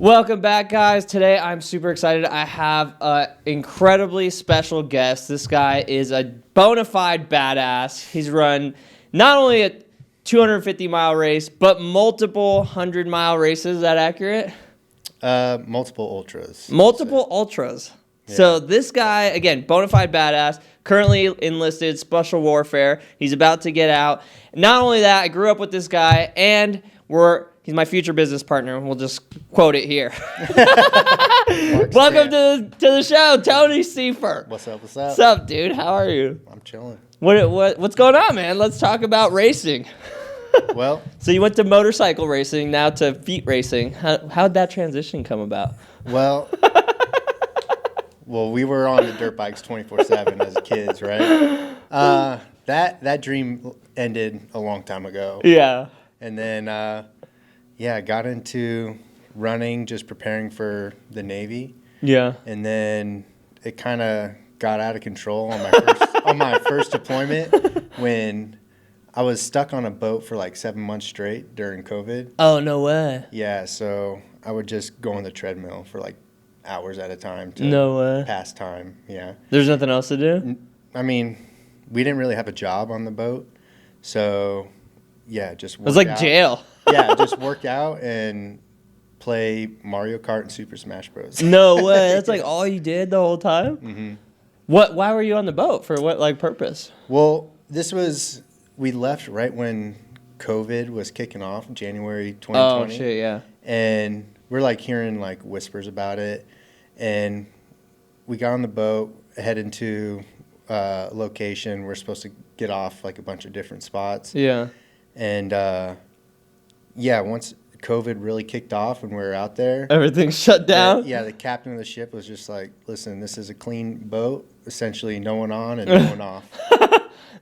Welcome back, guys. Today I'm super excited. I have an incredibly special guest. This guy is a bona fide badass. He's run not only a 250-mile race, but multiple 100-mile races. Is that accurate? Multiple ultras. Multiple ultras. Yeah. So this guy, again, bona fide badass, currently enlisted, special warfare. He's about to get out. Not only that, I grew up with this guy, and he's my future business partner. We'll just quote it here. Welcome to the show, Tony Seifert. What's up? What's up, dude? How are you? I'm chilling. What's going on, man? Let's talk about racing. Well, so you went to motorcycle racing, now to feet racing. How'd that transition come about? Well, we were on the dirt bikes 24/7 as kids, right? That dream ended a long time ago. Yeah. And then, I got into running, just preparing for the Navy. Yeah. And then it kind of got out of control on my first deployment when I was stuck on a boat for like 7 months straight during COVID. Oh, no way. Yeah, so I would just go on the treadmill for like hours at a time to pass time. Yeah. There's nothing else to do? I mean, we didn't really have a job on the boat, so yeah, just work out. It was like jail. Yeah, just work out and play Mario Kart and Super Smash Bros. No way. That's like all you did the whole time? Mm-hmm. Why were you on the boat? For what purpose? Well, we left right when COVID was kicking off, January 2020. Oh, shit, yeah. And we're like hearing like whispers about it. And we got on the boat, headed to a location. We're supposed to get off like a bunch of different spots. Yeah. And once COVID really kicked off and we were out there, everything shut down. The captain of the ship was just like, "Listen, this is a clean boat. Essentially, no one on and no one off."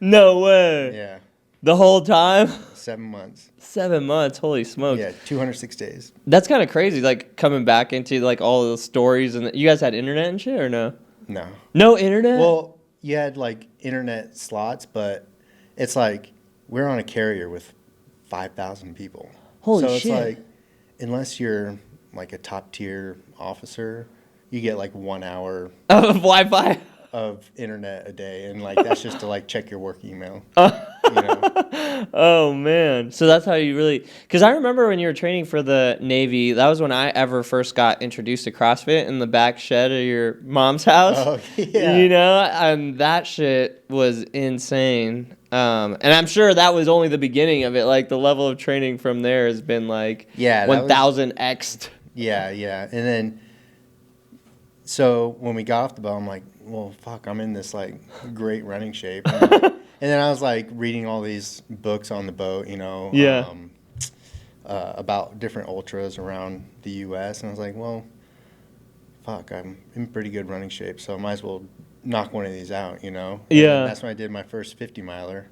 No way. Yeah. The whole time? 7 months. 7 months. Holy smokes. Yeah, 206 days. That's kind of crazy. Like coming back into like all the stories and you guys had internet and shit or no? No. No internet? Well, you had like internet slots, but it's like we're on a carrier with 5,000 people. Holy shit. So it's like, unless you're like a top tier officer, you get like 1 hour of Wi-Fi of internet a day, and like that's just to like check your work email. You know? Oh man, so that's how you really? Because I remember when you were training for the Navy, that was when I ever first got introduced to CrossFit in the back shed of your mom's house. Oh yeah, you know, and that shit was insane. And I'm sure that was only the beginning of it. Like the level of training from there has been like 1,000x'd. Yeah, and then so when we got off the boat, I'm like, well, fuck, I'm in this like great running shape. And then I was like reading all these books on the boat, you know, about different ultras around the U.S. And I was like, well, fuck, I'm in pretty good running shape, so I might as well knock one of these out, you know? Yeah. And that's when I did my first 50-miler.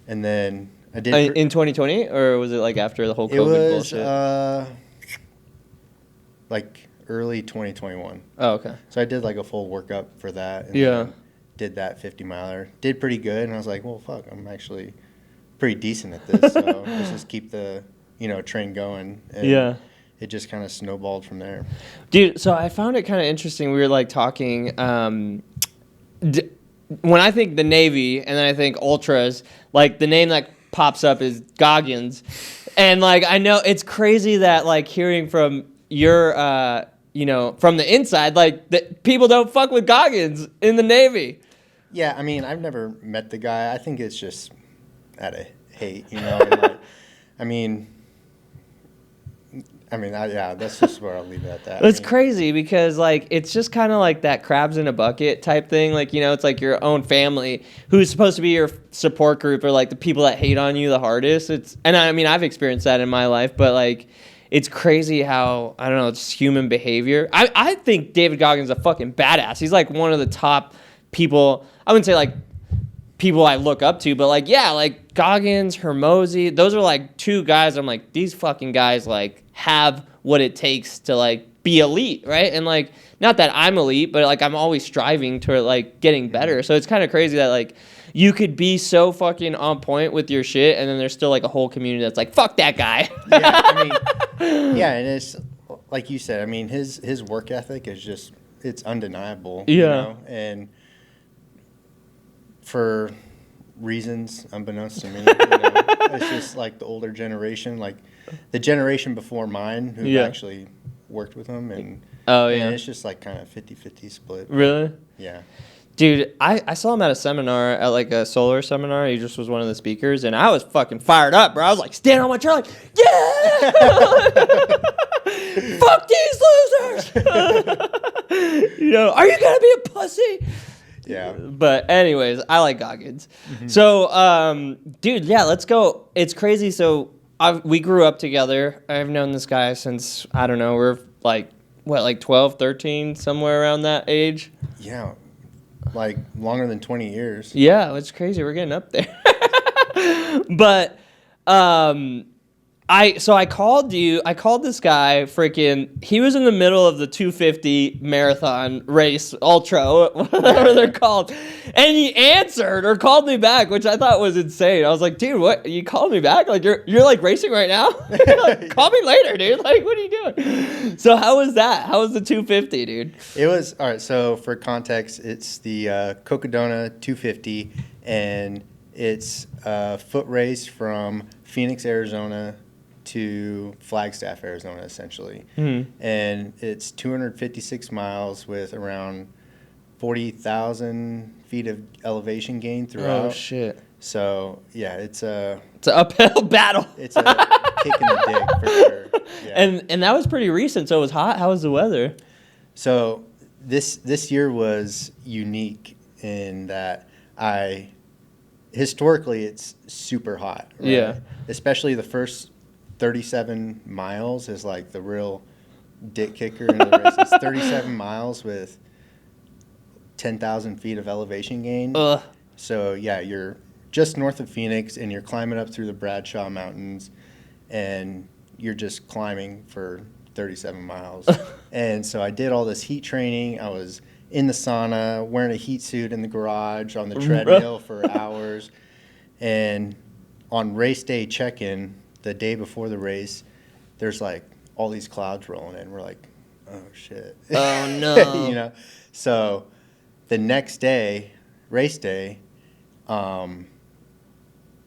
And then I did... in 2020? Or was it like after the whole COVID bullshit? It was like early 2021. Oh, okay. So I did like a full workup for that. And yeah. Did that 50-miler. Did pretty good. And I was like, well, fuck, I'm actually pretty decent at this. So let's just keep the, train going. And it just kind of snowballed from there. Dude, so I found it kind of interesting. We were like talking... when I think the Navy and then I think ultras, like the name that pops up is Goggins. And like, I know it's crazy that like hearing from your, from the inside, like that people don't fuck with Goggins in the Navy. Yeah. I mean, I've never met the guy. I think it's just out of hate, and, that's just where I'll leave it at that. It's crazy because, like, it's just kind of like that crabs in a bucket type thing. Like, it's like your own family who's supposed to be your support group or, like, the people that hate on you the hardest. I've experienced that in my life, but, like, it's crazy how, I don't know, it's human behavior. I think David Goggins is a fucking badass. He's, like, one of the top people. I wouldn't say, like, people I look up to, but, like, yeah, like, Goggins, Hermosi, those are, like, two guys I'm like, these fucking guys, like, have what it takes to like be elite, right? And like, not that I'm elite, but like I'm always striving to like getting better. So it's kind of crazy that like you could be so fucking on point with your shit, and then there's still like a whole community that's like, fuck that guy. Yeah, and it's like you said, I mean, his work ethic is just, it's undeniable. Yeah. You know? And for reasons unbeknownst to me, it's just like the older generation, like the generation before mine who actually worked with him. And, and it's just like kind of 50-50 split. Really? Yeah. Dude, I saw him at a seminar, at like a solar seminar. He just was one of the speakers, and I was fucking fired up, bro. I was like, standing on my chair, like, yeah! Fuck these losers! Are you gonna be a pussy? Yeah. But anyways, I like Goggins. So, dude, yeah, let's go. It's crazy. So we grew up together. I've known this guy since, I don't know, we're like, 12, 13, somewhere around that age? Yeah. Like longer than 20 years. Yeah, it's crazy. We're getting up there. But I called you. I called this guy. Freaking, he was in the middle of the 250 marathon race, ultra, whatever they're called, and he answered or called me back, which I thought was insane. I was like, dude, what? You called me back? Like you're like racing right now? Like, call me later, dude. Like, what are you doing? So how was that? How was the 250, dude? It was all right. So for context, it's the Cocodona 250, and it's a foot race from Phoenix, Arizona to Flagstaff, Arizona, essentially. And it's 256 miles with around 40,000 feet of elevation gain throughout. Oh shit! So yeah, it's an uphill battle. It's a kick in the dick for sure. Yeah. And that was pretty recent, so it was hot. How was the weather? So this year was unique in that historically it's super hot. Right? Yeah. Especially the first 37 miles is like the real dick kicker in the race. It's 37 miles with 10,000 feet of elevation gain. Ugh. So yeah, you're just north of Phoenix and you're climbing up through the Bradshaw Mountains and you're just climbing for 37 miles. And so I did all this heat training. I was in the sauna, wearing a heat suit in the garage on the treadmill for hours. And on race day check-in, the day before the race, there's like all these clouds rolling in. We're like, oh shit. Oh no. So the next day, race day,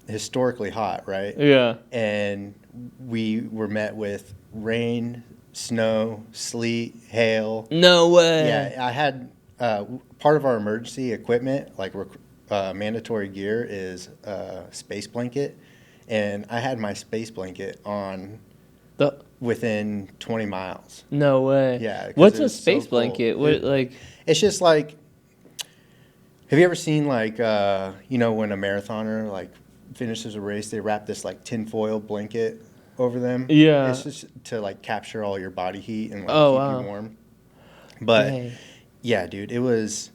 historically hot, right? Yeah. And we were met with rain, snow, sleet, hail. No way. Yeah, I had part of our emergency equipment, like mandatory gear, is a space blanket. And I had my space blanket on within 20 miles. No way. Yeah. What's a space blanket? What like? It's just like, have you ever seen like, when a marathoner like finishes a race, they wrap this like tinfoil blanket over them? Yeah. It's just to like capture all your body heat and like keep you warm. But yeah, dude, it was.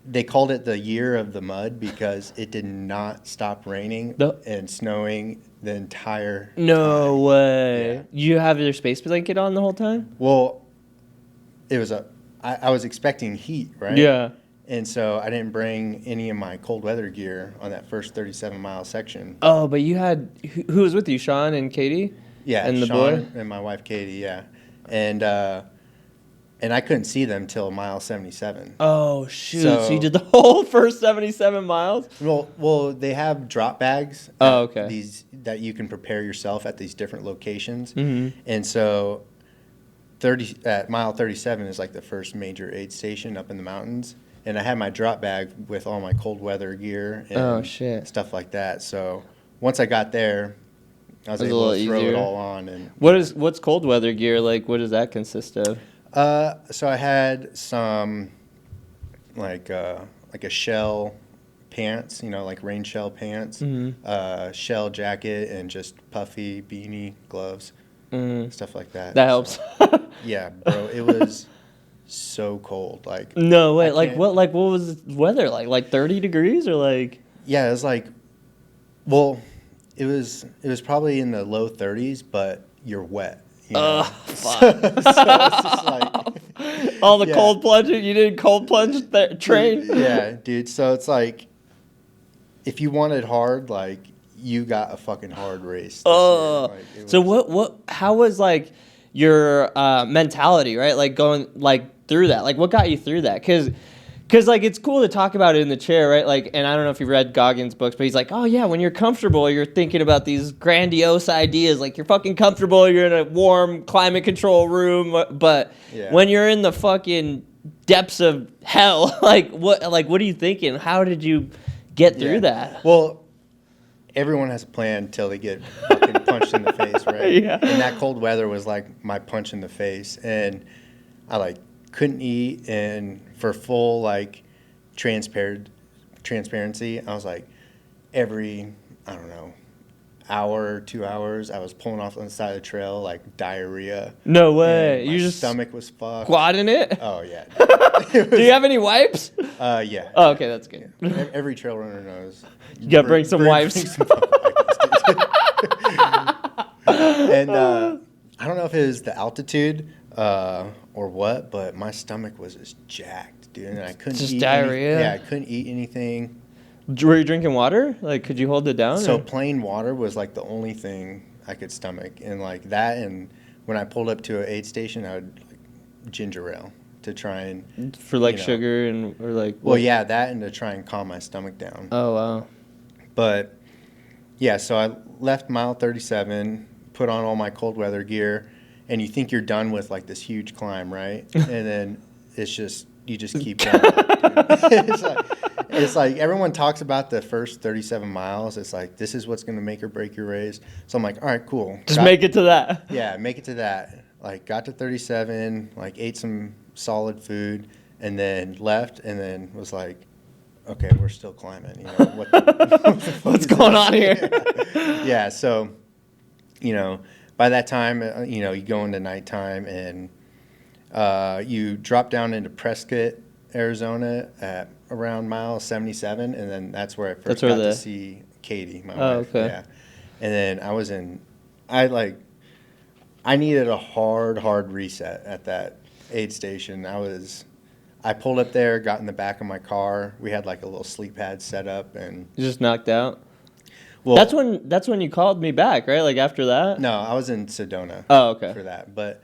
They called it the year of the mud because it did not stop raining and snowing the entire time. No way. Yeah. You have your space blanket on the whole time? Well, it was I was expecting heat, right? Yeah. And so I didn't bring any of my cold weather gear on that first 37-mile section. Oh, but you had, who was with you, Sean and Katie? Yeah, and the Sean boy? and my wife Katie, yeah. And I couldn't see them till mile 77. Oh, shoot. So you did the whole first 77 miles? Well, they have drop bags. Oh, okay. That you can prepare yourself at these different locations. Mm-hmm. And so at mile 37 is like the first major aid station up in the mountains. And I had my drop bag with all my cold weather gear and stuff like that. So once I got there, I was able to throw it all on. And what's cold weather gear like? What does that consist of? So I had some like a shell pants, like rain shell pants, shell jacket, and just puffy beanie, gloves, stuff like that. That helps. Yeah, bro, it was so cold. Like no way. What was the weather like? Like 30 degrees or like? Yeah, it was like, well, it was probably in the low 30s, but you're wet. Fuck. So it's just like all the cold plunging. You did cold plunge train. Yeah, dude. So it's like, if you wanted hard, like you got a fucking hard race. So how was like? your mentality, right? Like going like through that. Like what got you through that? Because like it's cool to talk about it in the chair, right? Like, and I don't know if you read Goggins' books, but he's like, oh yeah, when you're comfortable, you're thinking about these grandiose ideas. Like you're fucking comfortable, you're in a warm climate control room, but when you're in the fucking depths of hell, like what are you thinking? How did you get through that? Well, everyone has a plan until they get fucking punched in the face, right? Yeah. And that cold weather was like my punch in the face, and I like couldn't eat, and for full like transparency, I was like every, I don't know, hour, 2 hours, I was pulling off on the side of the trail like diarrhea. No way. My You just stomach was fucked. squatting it? Oh yeah. Do you have any wipes? Yeah. Oh, okay, that's good. Every trail runner knows. You gotta bring some wipes. Bring some and I don't know if it was the altitude or what, but my stomach was just jacked, dude, and I couldn't just eat diarrhea. Yeah, I couldn't eat anything. Were you drinking water? Like, could you hold it down? So or? plain water was like the only thing I could stomach, and like that, and when I pulled up to an aid station, I would like ginger ale to try and for like sugar and or like. Well, yeah, that and to try and calm my stomach down. Oh wow. But yeah, so I left mile 37, put on all my cold weather gear, and you think you're done with like this huge climb, right? And then it's just you just keep going. It's like everyone talks about the first 37 miles. It's like this is what's going to make or break your race. So I'm like, all right, cool. Just make it to that. Yeah, make it to that. Like got to 37, like ate some solid food, and then left, and then was like, okay, we're still climbing. You know, what's going on here? Yeah, so, you know, by that time, you know, you go into nighttime, and you drop down into Prescott, Arizona at around mile 77, and then that's where I first got to see Katie, my wife. Okay. Yeah. And then I needed a hard reset at that aid station. I pulled up there, got in the back of my car. We had like a little sleep pad set up, and you just knocked out. Well, that's when you called me back, right? Like after that? No, I was in Sedona. Oh, okay. For that, but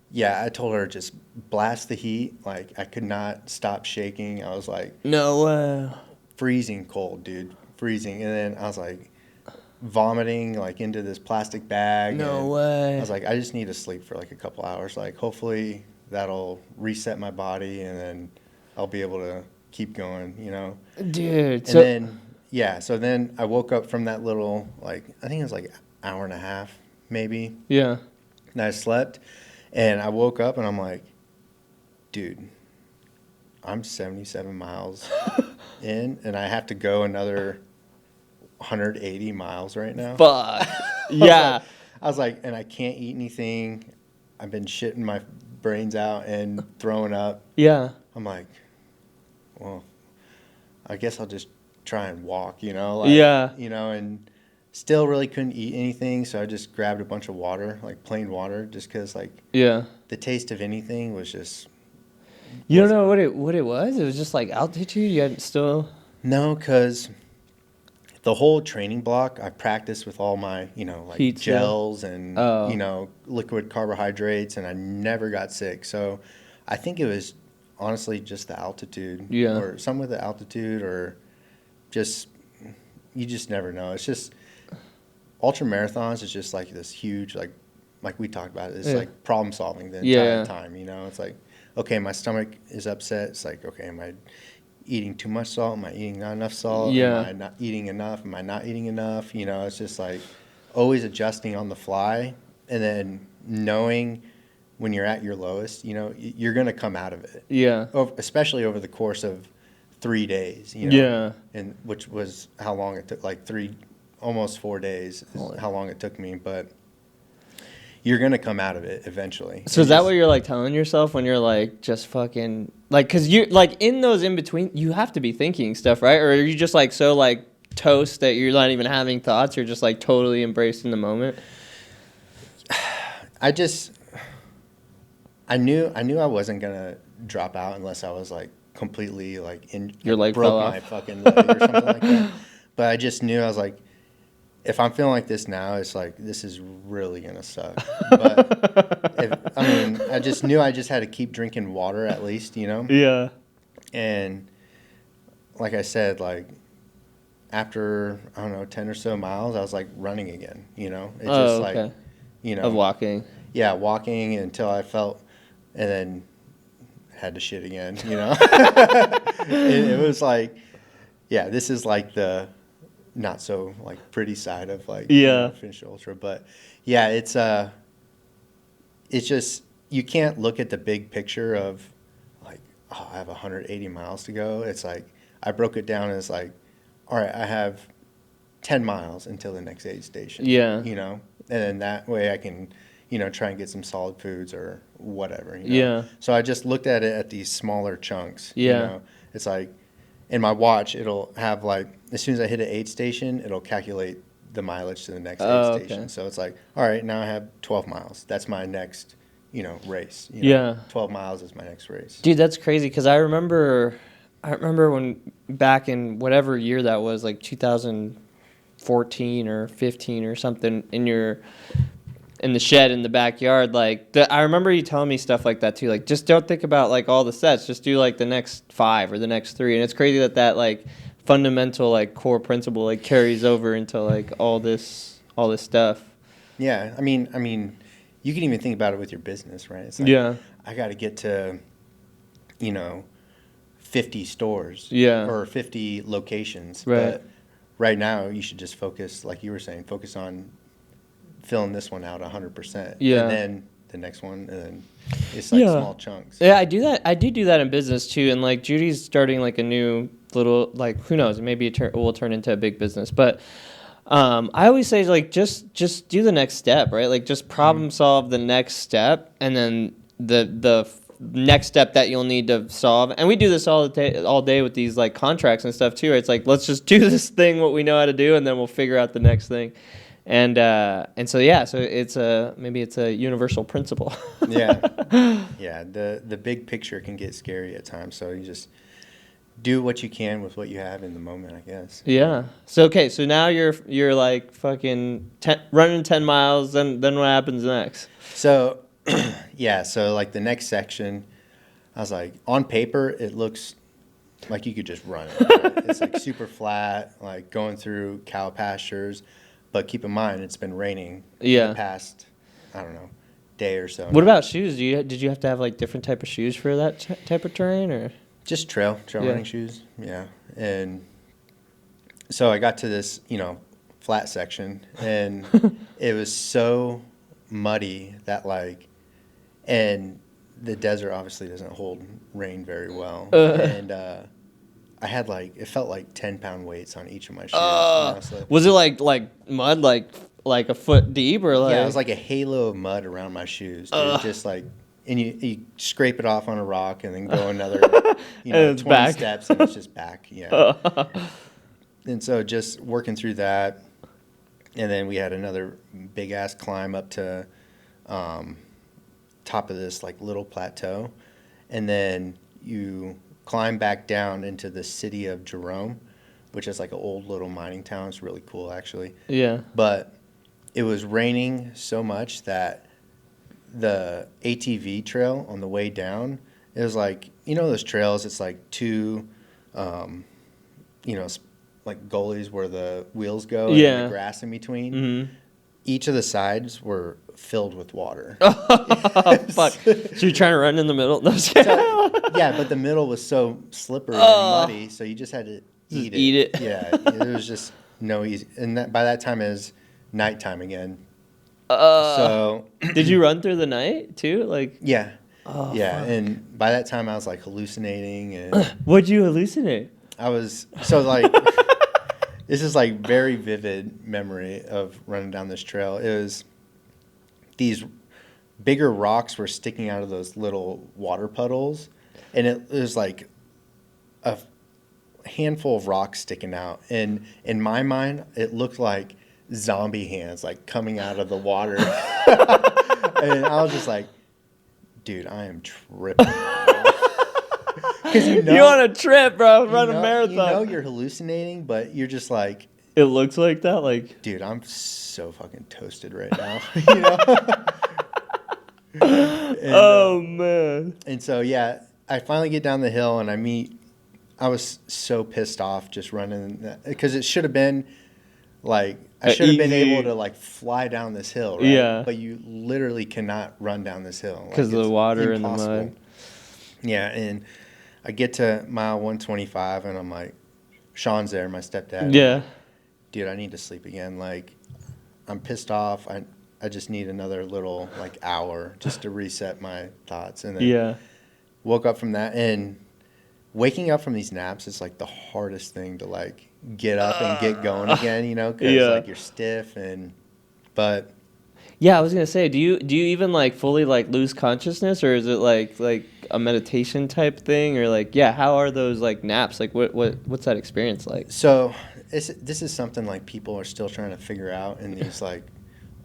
yeah, I told her just blast the heat. Like I could not stop shaking. I was like, no, freezing cold, dude, freezing. And then I was like vomiting like into this plastic bag. No way. I was like, I just need to sleep for like a couple hours. Like hopefully that'll reset my body, and then I'll be able to keep going, you know? Dude. So then I woke up from that little, like, I think it was like an hour and a half, maybe. Yeah. And I slept, and I woke up, and I'm like, dude, I'm 77 miles in, and I have to go another 180 miles right now. Fuck. Yeah. I was like, and I can't eat anything. I've been shitting my brains out and throwing up. Yeah. I'm like, well, I guess I'll just try and walk, you know? Like, yeah. You know, and still really couldn't eat anything, so I just grabbed a bunch of water, like plain water, just because, like, yeah, the taste of anything was just... You don't know what it was? It was just, like, altitude? You hadn't still... No, because the whole training block, I practiced with all my, you know, like Pizza. Gels and, you know, liquid carbohydrates, and I never got sick. So I think it was honestly just the altitude. Yeah. Or some with the altitude, or just, you just never know. It's just, ultramarathons is just like this huge, like we talked about, it's like problem solving the entire time, you know? It's like, okay, my stomach is upset. It's like, okay, am I eating too much salt? Am I eating not enough salt? Yeah. Am I not eating enough? Am I not eating enough? You know, it's just like always adjusting on the fly, and then knowing when you're at your lowest, you know, you're going to come out of it. Yeah. Especially over the course of 3 days, you know. Yeah. And which was how long it took, like almost 4 days is how long it took me, but you're going to come out of it eventually. So is that what you're, like, telling yourself when you're, like, just fucking... Like, because you... Like, in those in-between, you have to be thinking stuff, right? Or are you just, like, so, like, toast that you're not even having thoughts? You're just, like, totally embraced in the moment? I knew I wasn't going to drop out unless I was, like, completely, like... Your leg broke fell off. my fucking leg or something like that. But I just knew, I was like... if I'm feeling like this now, it's like, this is really going to suck. But, I just knew I just had to keep drinking water at least, you know? Yeah. And like I said, like, after, I don't know, 10 or so miles, I was like running again, you know? It's just okay. like, you know. Of walking. Yeah, walking until I felt, and then had to shit again, you know? it was like, yeah, this is like the not so like pretty side of like finish ultra, but yeah, it's just, you can't look at the big picture of like, oh, I have 180 miles to go. It's like I broke it down as like, all right, I have 10 miles until the next aid station. Yeah. You know, and then that way I can, you know, try and get some solid foods or whatever. You know? Yeah. So I just looked at it at these smaller chunks. Yeah. You know, it's like in my watch, it'll have like, as soon as I hit an aid station, it'll calculate the mileage to the next aid station. Okay. So it's like, all right, now I have 12 miles. That's my next, you know, race. You know, Yeah. 12 miles is my next race. Dude, that's crazy because I remember when back in whatever year that was, like 2014 or 15 or something, in the shed in the backyard, like I remember you telling me stuff like that too. Like, just don't think about like all the sets, just do like the next 5 or the next 3. And it's crazy that like fundamental like core principle like carries over into like all this stuff. Yeah, I mean, you can even think about it with your business, right? It's like, Yeah. I got to get to, you know, 50 stores, Yeah. or 50 locations. Right. But right now, you should just focus, like you were saying, focus on filling this one out 100%. Yeah. And then the next one, and then it's like small chunks. Yeah, I do that. I do that in business too. And like Judy's starting like a new little, like, who knows, maybe it will turn into a big business. But I always say like just do the next step, right? Like just problem solve the next step, and then the next step that you'll need to solve. And we do this all day with these like contracts and stuff too. Right? It's like, let's just do this thing what we know how to do, and then we'll figure out the next thing. And so it's maybe it's a universal principle. Yeah. The big picture can get scary at times, so you just do what you can with what you have in the moment, I guess. Yeah. So now you're like fucking running 10 miles. Then what happens next? So, yeah. So like the next section, I was like, on paper it looks like you could just run it. Right? It's like super flat, like going through cow pastures. But keep in mind, it's been raining the past, I don't know, day or so. What about shoes? Did you have to have like different type of shoes for that type of terrain, or? Just trail running shoes, yeah. And so I got to this, you know, flat section, and it was so muddy that like, and the desert obviously doesn't hold rain very well, and I had like, it felt like 10-pound weights on each of my shoes. You know, so was it like mud like a foot deep, or like? Yeah, it was like a halo of mud around my shoes, dude. Just like, and you scrape it off on a rock and then go another, 20 steps, and it's just back. Yeah. And so just working through that, and then we had another big ass climb up to top of this like little plateau, and then you climb back down into the city of Jerome, which is like an old little mining town. It's really cool, actually. Yeah. But it was raining so much that the ATV trail on the way down, it was like, those trails, it's like two, like gullies where the wheels go and the grass in between. Mm-hmm. Each of the sides were filled with water. Oh, fuck. So you're trying to run in the middle? No, yeah, but the middle was so slippery and muddy, so you just had to eat it. Yeah, there was just no easy. And by that time, it was nighttime again. So did you run through the night too? Like, yeah. Oh, yeah, fuck. And by that time I was like hallucinating, and what'd you hallucinate? I was like this is like very vivid memory of running down this trail. It was these bigger rocks were sticking out of those little water puddles, and it was like a handful of rocks sticking out, and in my mind it looked like zombie hands like coming out of the water. And I was just like, dude, I am tripping. Because you on a trip, bro, run a marathon. You're hallucinating, but you're just like, It looks like that, like. Dude, I'm so fucking toasted right now. You know. Oh man. And so yeah, I finally get down the hill and I was so pissed off just running that, because it should have been like I should have been able to like fly down this hill, right? Yeah. But you literally cannot run down this hill Because of the water and the mud. Yeah, and I get to mile 125 and I'm like, Sean's there, my stepdad. Yeah. Like, dude, I need to sleep again. Like, I'm pissed off. I just need another little like hour just to reset my thoughts. And then woke up from that, and waking up from these naps is like the hardest thing to like get up and get going again, you know, because like you're stiff but yeah, I was gonna say, do you even like fully like lose consciousness, or is it like a meditation type thing, or like how are those like naps, like what's that experience like? So this is something like people are still trying to figure out in these like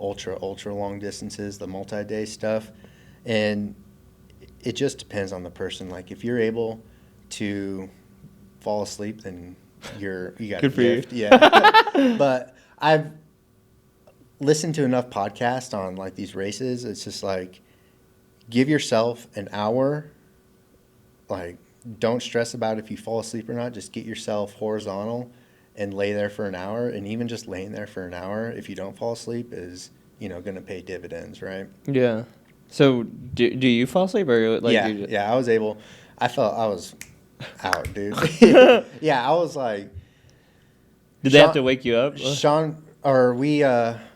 ultra long distances, the multi-day stuff, and it just depends on the person. Like if you're able to fall asleep, then you got good a for gift. you. Yeah. But I've listened to enough podcasts on like these races. It's just like, give yourself an hour. Like, don't stress about if you fall asleep or not. Just get yourself horizontal and lay there for an hour. And even just laying there for an hour, if you don't fall asleep, is, you know, going to pay dividends, right? Yeah. So do you fall asleep, or like? Yeah, I was able. I felt I was out, dude. Yeah, I was like. Did they have to wake you up?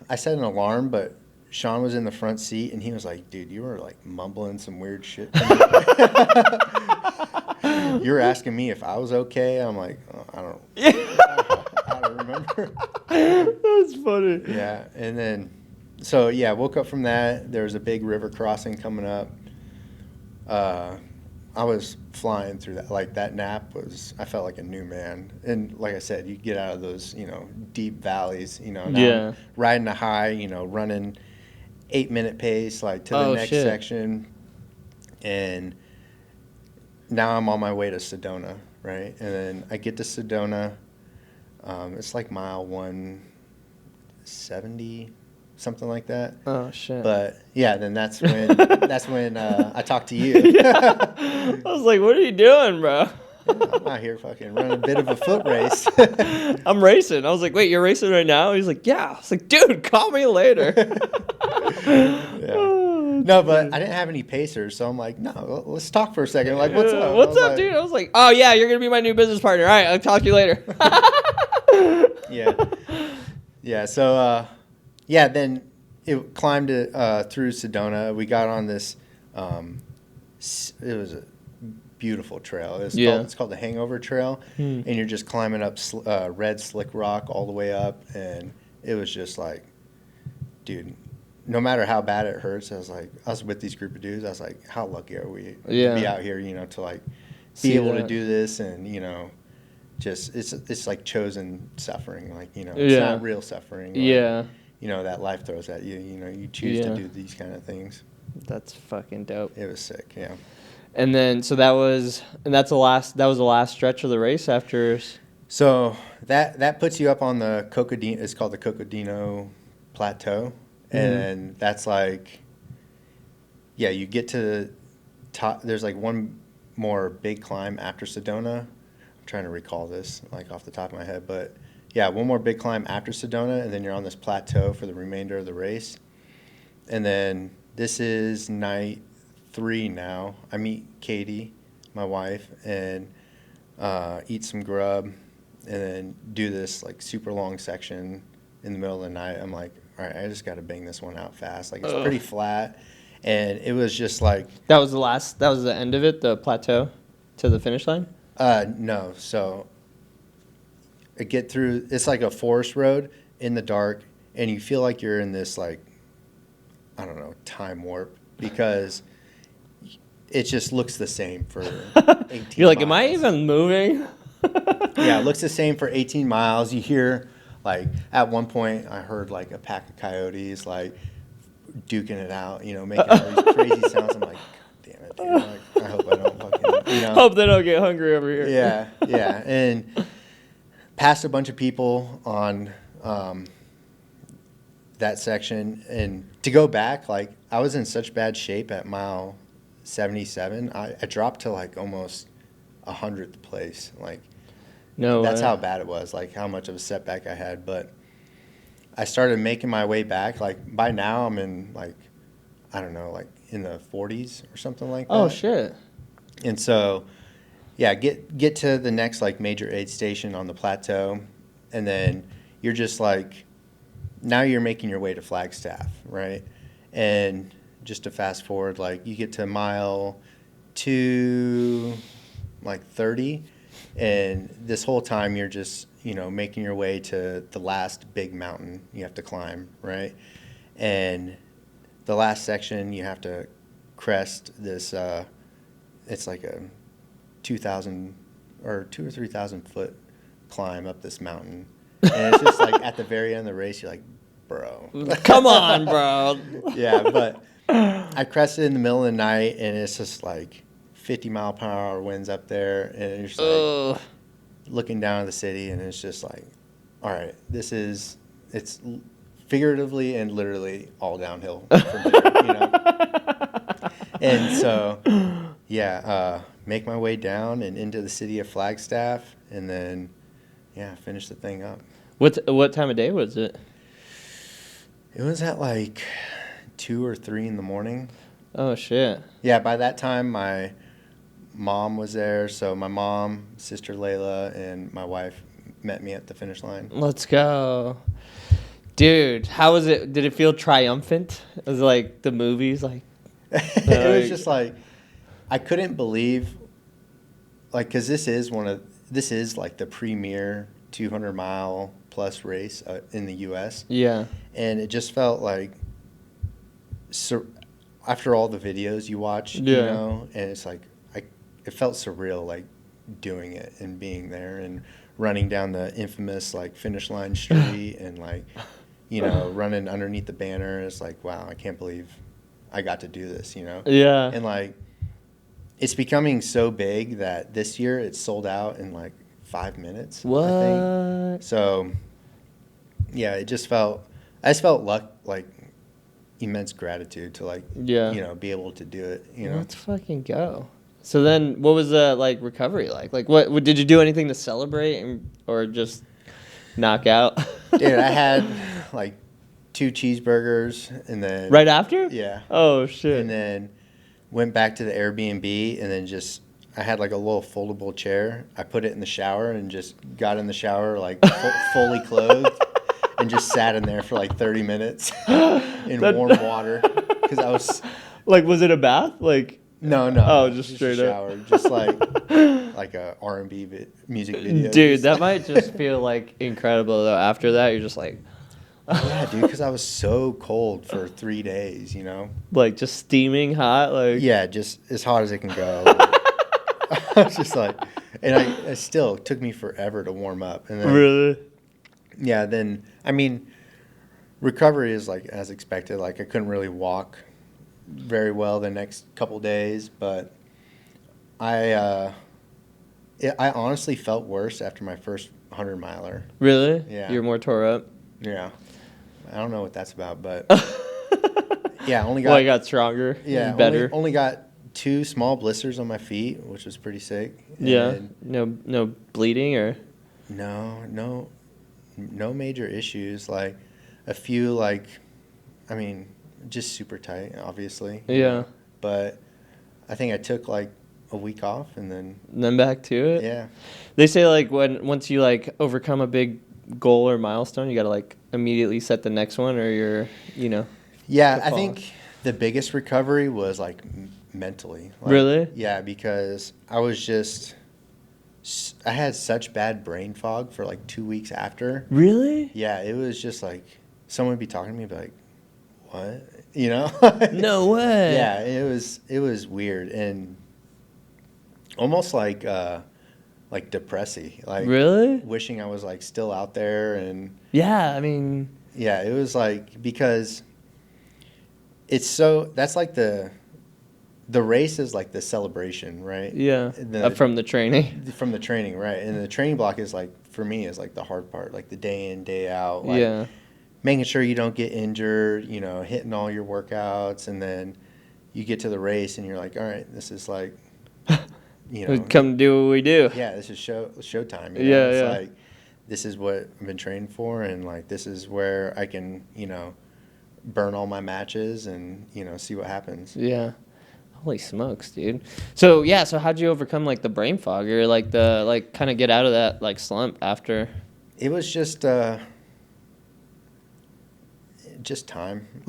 I set an alarm, but Sean was in the front seat, and he was like, dude, you were like mumbling some weird shit to me. You were asking me if I was okay. I'm like, oh, I don't remember. That's funny. Yeah, and then, so yeah, woke up from that. There was a big river crossing coming up. I was flying through that. Like, that nap I felt like a new man. And like I said, you get out of those, you know, deep valleys, you know. Now I'm riding a high, you know, running 8-minute pace, like, to the next section. And now I'm on my way to Sedona, right? And then I get to Sedona. It's like mile 170, something like that. Oh shit! But yeah, then that's when I talked to you. I was like, "What are you doing, bro?" I'm out here fucking running a bit of a foot race. I'm racing. I was like, "Wait, you're racing right now?" He's like, "Yeah." I was like, "Dude, call me later." No, but I didn't have any pacers, so I'm like, "No, let's talk for a second." Like, what's up? What's up, dude? I was like, "Oh yeah, you're gonna be my new business partner. All right, I'll talk to you later." Yeah. So. Yeah, then it climbed through Sedona. We got on this. It was a beautiful trail. It's called the Hangover Trail, and you're just climbing up red slick rock all the way up, and it was just like, dude, no matter how bad it hurts, I was with these group of dudes. I was like, how lucky are we to be out here, you know, to like be able to do this, and you know, just it's like chosen suffering, like, you know, it's not real suffering. Like, you know, that life throws at you. You know, you choose to do these kind of things. That's fucking dope. It was sick, yeah. And then, so that was the last stretch of the race after. So that puts you up on the Cocodona. It's called the Cocodona Plateau, and that's like, yeah, you get to the top. There's like one more big climb after Sedona. I'm trying to recall this like off the top of my head, but. Yeah, one more big climb after Sedona, and then you're on this plateau for the remainder of the race. And then this is night 3 now. I meet Katie, my wife, and eat some grub, and then do this like super long section in the middle of the night. I'm like, all right, I just got to bang this one out fast. Like, it's pretty flat, and it was just like. That was the end of it, the plateau to the finish line? No, so. Get through, it's like a forest road in the dark, and you feel like you're in this like, I don't know, time warp, because it just looks the same for 18 You're like, miles. am I even moving? Yeah, it looks the same for 18 miles. You hear, like, at one point I heard like a pack of coyotes like duking it out, you know, making all these crazy sounds. I'm like, damn it, dude. Like, I hope I don't fucking, you know. Hope they don't get hungry over here. Yeah, and passed a bunch of people on that section, and to go back, like I was in such bad shape at mile 77. I dropped to like almost 100th place. Like No that's way. how bad it was. Like how much of a setback I had. But I started making my way back. Like by now I'm in like I don't know, like in the 40s or something like that. Oh shit. And so, yeah, get to the next like major aid station on the plateau, and then you're just like, now you're making your way to Flagstaff, right? And just to fast forward, like you get to mile 2, like 30, and this whole time you're just making your way to the last big mountain you have to climb, right? And the last section you have to crest this. It's like a 2,000 or 2 or 3,000 foot climb up this mountain, and it's just like at the very end of the race, you're like, bro, Come on, bro. yeah. But I crested in the middle of the night, and it's just like 50-mile-per-hour winds up there, and you're just like Ugh. looking down at the city, and it's just like, all right, it's figuratively and literally all downhill from here, And so, yeah, make my way down and into the city of Flagstaff, and then, yeah, finish the thing up. What time of day was it? It was at like 2 or 3 in the morning. Oh shit. Yeah, by that time my mom was there, so my mom, sister Layla, and my wife met me at the finish line. Let's go. Dude, how was it? Did it feel triumphant? It was like the movies, like It was just like, I couldn't believe, like, because this is like the premier 200-mile plus race in the U.S. Yeah. And it just felt like, after all the videos you watch, Yeah. and it's like, it felt surreal, like, doing it and being there and running down the infamous, like, finish line street and, like, running underneath the banner. It's like, wow, I can't believe I got to do this, Yeah. And, like, it's becoming so big that this year it's sold out in, like, 5 minutes, What? I think. So, yeah, I just felt like immense gratitude to, like, Yeah. be able to do it, Let's fucking go. So then, what was the like recovery like? Like, what did you do anything to celebrate or just knock out? Dude, I had like 2 cheeseburgers, and then Right after? Yeah. Oh shit. And then went back to the Airbnb, and then I had like a little foldable chair. I put it in the shower and just got in the shower like fully clothed, and just sat in there for like 30 minutes in warm water because I was like, was it a bath? Like, no, Oh, just a straight up. shower, just like a R&B music video. dude, that might just feel like incredible though. After that, you're just like, Yeah, dude, because I was so cold for 3 days, like just steaming hot, like Yeah, just as hot as it can go. I was just like, and it still took me forever to warm up. And then, really. yeah, then, I mean, recovery is like as expected. Like, I couldn't really walk very well the next couple days, but I honestly felt worse after my first 100-miler. Really? Yeah. You're more tore up. Yeah. I don't know what that's about, but yeah, only got Well, I got stronger. yeah, and better. Only got 2 small blisters on my feet, which was pretty sick. Yeah. And No bleeding or. no major issues. Like a few, like, I mean, just super tight, obviously. Yeah. But I think I took like a week off, and then back to it. yeah. They say like once you like overcome a big goal or milestone, you gotta like immediately set the next one, or you're Yeah, to I fall. think the biggest recovery was like mentally. Like, Really? Yeah, because I had such bad brain fog for like 2 weeks after. Really? Yeah, it was just like someone would be talking to me, be like, "What?" No way. Yeah, it was weird and almost like depressing. Like, Really? wishing I was like still out there, and Yeah. I mean. yeah, it was like, because that's like the race is like the celebration, right? Yeah. From the training. From the training, right? And the training block is like, for me, is like the hard part, like the day in, day out. Like, Yeah. making sure you don't get injured, you know, hitting all your workouts, and then you get to the race and you're like, all right, this is like, you know, come do what we do. Yeah, this is showtime. You know? Yeah, it's yeah. like, this is what I've been training for, and like this is where I can, you know, burn all my matches and, you know, see what happens. Yeah. Holy smokes, dude. So yeah, so how'd you overcome like the brain fog or like the like kind of get out of that like slump after? It was just time,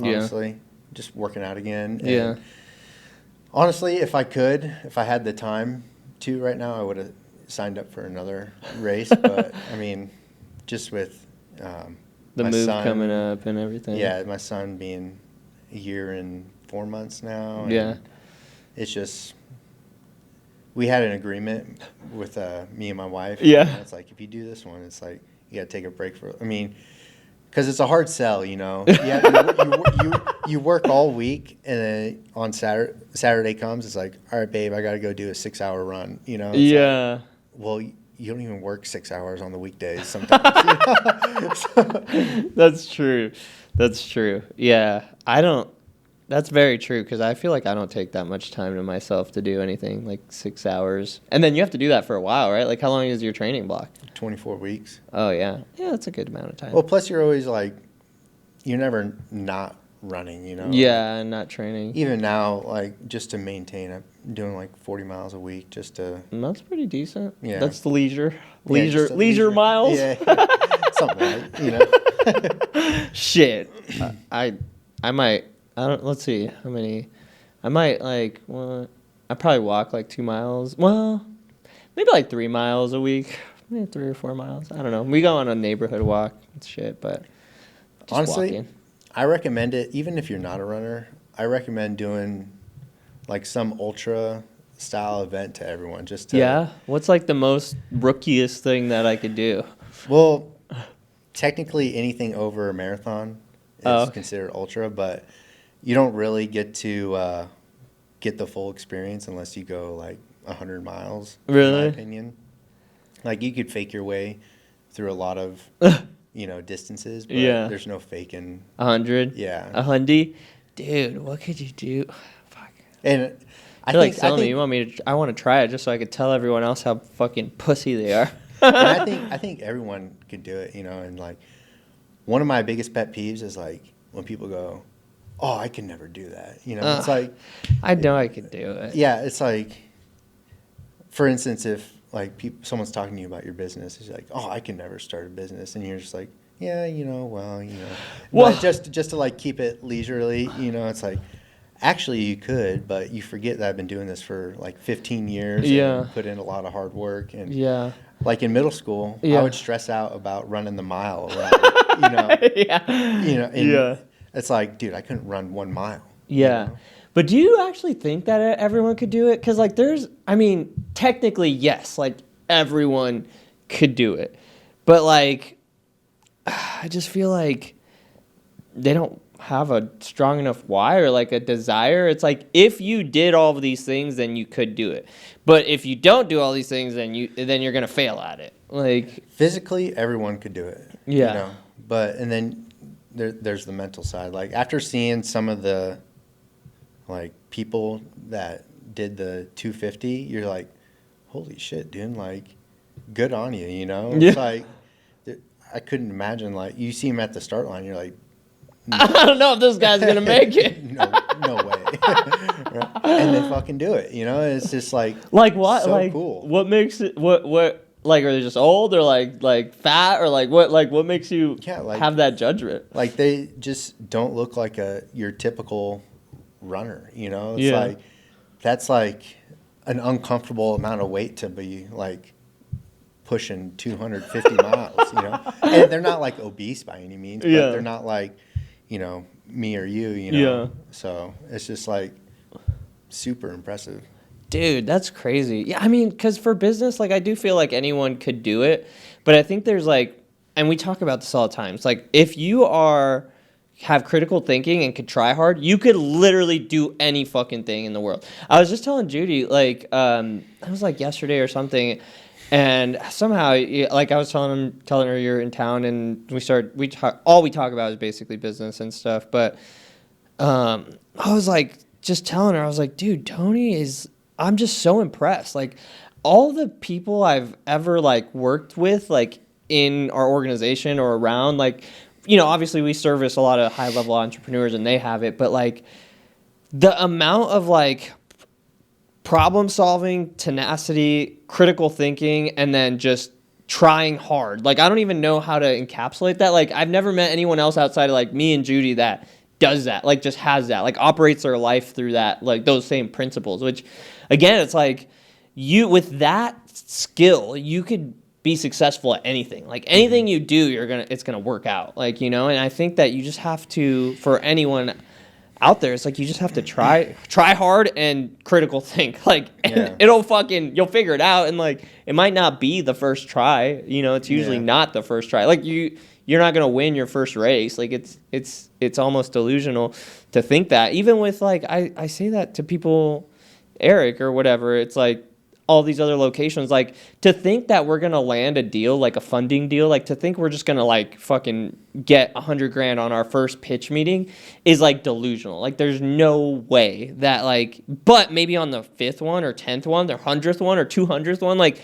honestly. Yeah. Just working out again. And yeah. Honestly, if I had the time to right now, I would have signed up for another race. But I mean, just with the my move son coming up and everything. Yeah, my son being a year and 4 months now. Yeah. It's just, we had an agreement with me and my wife. Yeah. And it's like, if you do this one, it's like, you got to take a break I mean, because it's a hard sell, you know. You work all week, and then on Saturday comes, it's like, all right, babe, I got to go do a 6-hour run, you know. It's yeah. Like, well, you don't even work 6 hours on the weekdays sometimes. You know? That's true. That's true. Yeah. That's very true, because I feel like I don't take that much time to myself to do anything, like 6 hours. And then you have to do that for a while, right? Like, how long is your training block? 24 weeks. Oh, yeah. Yeah, that's a good amount of time. Well, plus you're always like, you're never not running, you know? Yeah, and not training. Even now, like, just to maintain, I'm doing like 40 miles a week just to... That's pretty decent. Yeah. That's the leisure Yeah, miles. yeah. Something like, you know? Shit. I might... let's see how many. I might I probably walk like 2 miles. Well, maybe like 3 miles a week. Maybe 3 or 4 miles. I don't know. We go on a neighborhood walk and shit, but just honestly, walking. I recommend it. Even if you're not a runner, I recommend doing like some ultra style event to everyone. Just to, yeah. What's like the most rookiest thing that I could do? Well, technically anything over a marathon is considered ultra, but you don't really get to get the full experience unless you go like 100 miles. Really? In my opinion, like you could fake your way through a lot of distances, but there's no faking. 100. Yeah. 100. Dude, what could you do? Fuck. And I feel think, like telling me you want me to. I want to try it just so I could tell everyone else how fucking pussy they are. And I think everyone could do it, and like one of my biggest pet peeves is like when people go, "Oh, I can never do that." It's like I know I could do it. Yeah, it's like, for instance, if like someone's talking to you about your business, it's like, "Oh, I can never start a business," and you're just like, "Yeah, well. But just to like keep it leisurely, it's like, actually you could, but you forget that I've been doing this for like 15 years. Yeah. And put in a lot of hard work. And yeah. Like in middle school, I would stress out about running the mile around, yeah. It's like, dude, I couldn't run 1 mile. Yeah. But do you actually think that everyone could do it? Because, like, technically, yes, like, everyone could do it. But, like, I just feel like they don't have a strong enough why or, like, a desire. It's like, if you did all of these things, then you could do it. But if you don't do all these things, then you're going to fail at it. Like, physically, everyone could do it. Yeah. But, and then there's the mental side. Like, after seeing some of the, like, people that did the 250, you're like, holy shit, dude, like, good on you, Yeah. It's like, I couldn't imagine, like, you see him at the start line, you're like, no. I don't know if this guy's going to make it. no way. Right? And they fucking do it, It's just like what? So like, cool. What makes it, what, like, are they just old or like fat or like what makes you have that judgment? Like, they just don't look like your typical runner, It's like, that's like an uncomfortable amount of weight to be like pushing 250 miles, And they're not like obese by any means, but they're not like, me or you, Yeah. So it's just like super impressive. Dude, that's crazy. Yeah, I mean, because for business, like, I do feel like anyone could do it. But I think there's, like, and we talk about this all the time. It's like, if you are have critical thinking and could try hard, you could literally do any fucking thing in the world. I was just telling Judy, like, it was like yesterday or something, and somehow, like, I was telling her you're in town, and all we talk about is basically business and stuff. But I was like, just telling her, I was like, dude, I'm just so impressed. Like, all the people I've ever like worked with, like in our organization or around, like, obviously we service a lot of high level entrepreneurs and they have it, but like the amount of like problem solving, tenacity, critical thinking, and then just trying hard. Like, I don't even know how to encapsulate that. Like, I've never met anyone else outside of like me and Judy that does that, like just has that, like operates their life through that, like those same principles, which again, it's like with that skill, you could be successful at anything. Like anything you do, it's gonna work out. Like, and I think that you just have to, for anyone out there, it's like you just have to try hard and critical think. Like you'll figure it out, and like it might not be the first try. It's usually not the first try. Like you're not gonna win your first race. Like it's almost delusional to think that. Even with like I say that to people, Eric or whatever. It's like all these other locations, like to think that we're gonna land a deal, like a funding deal, like to think we're just gonna like fucking get $100,000 on our first pitch meeting is like delusional. Like there's no way that like, but maybe on the 5th one or 10th one, or 100th one or 200th one, like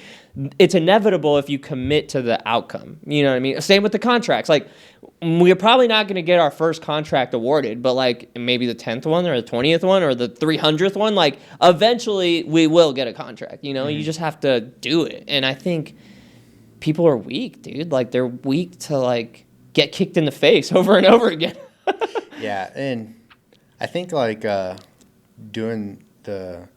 it's inevitable if you commit to the outcome. You know what I mean? Same with the contracts. Like we're probably not going to get our first contract awarded, but like maybe the 10th one or the 20th one or the 300th one, like eventually we will get a contract. You just have to do it. And I think people are weak, dude. Like they're weak to like get kicked in the face over and over again. Yeah. And I think like doing the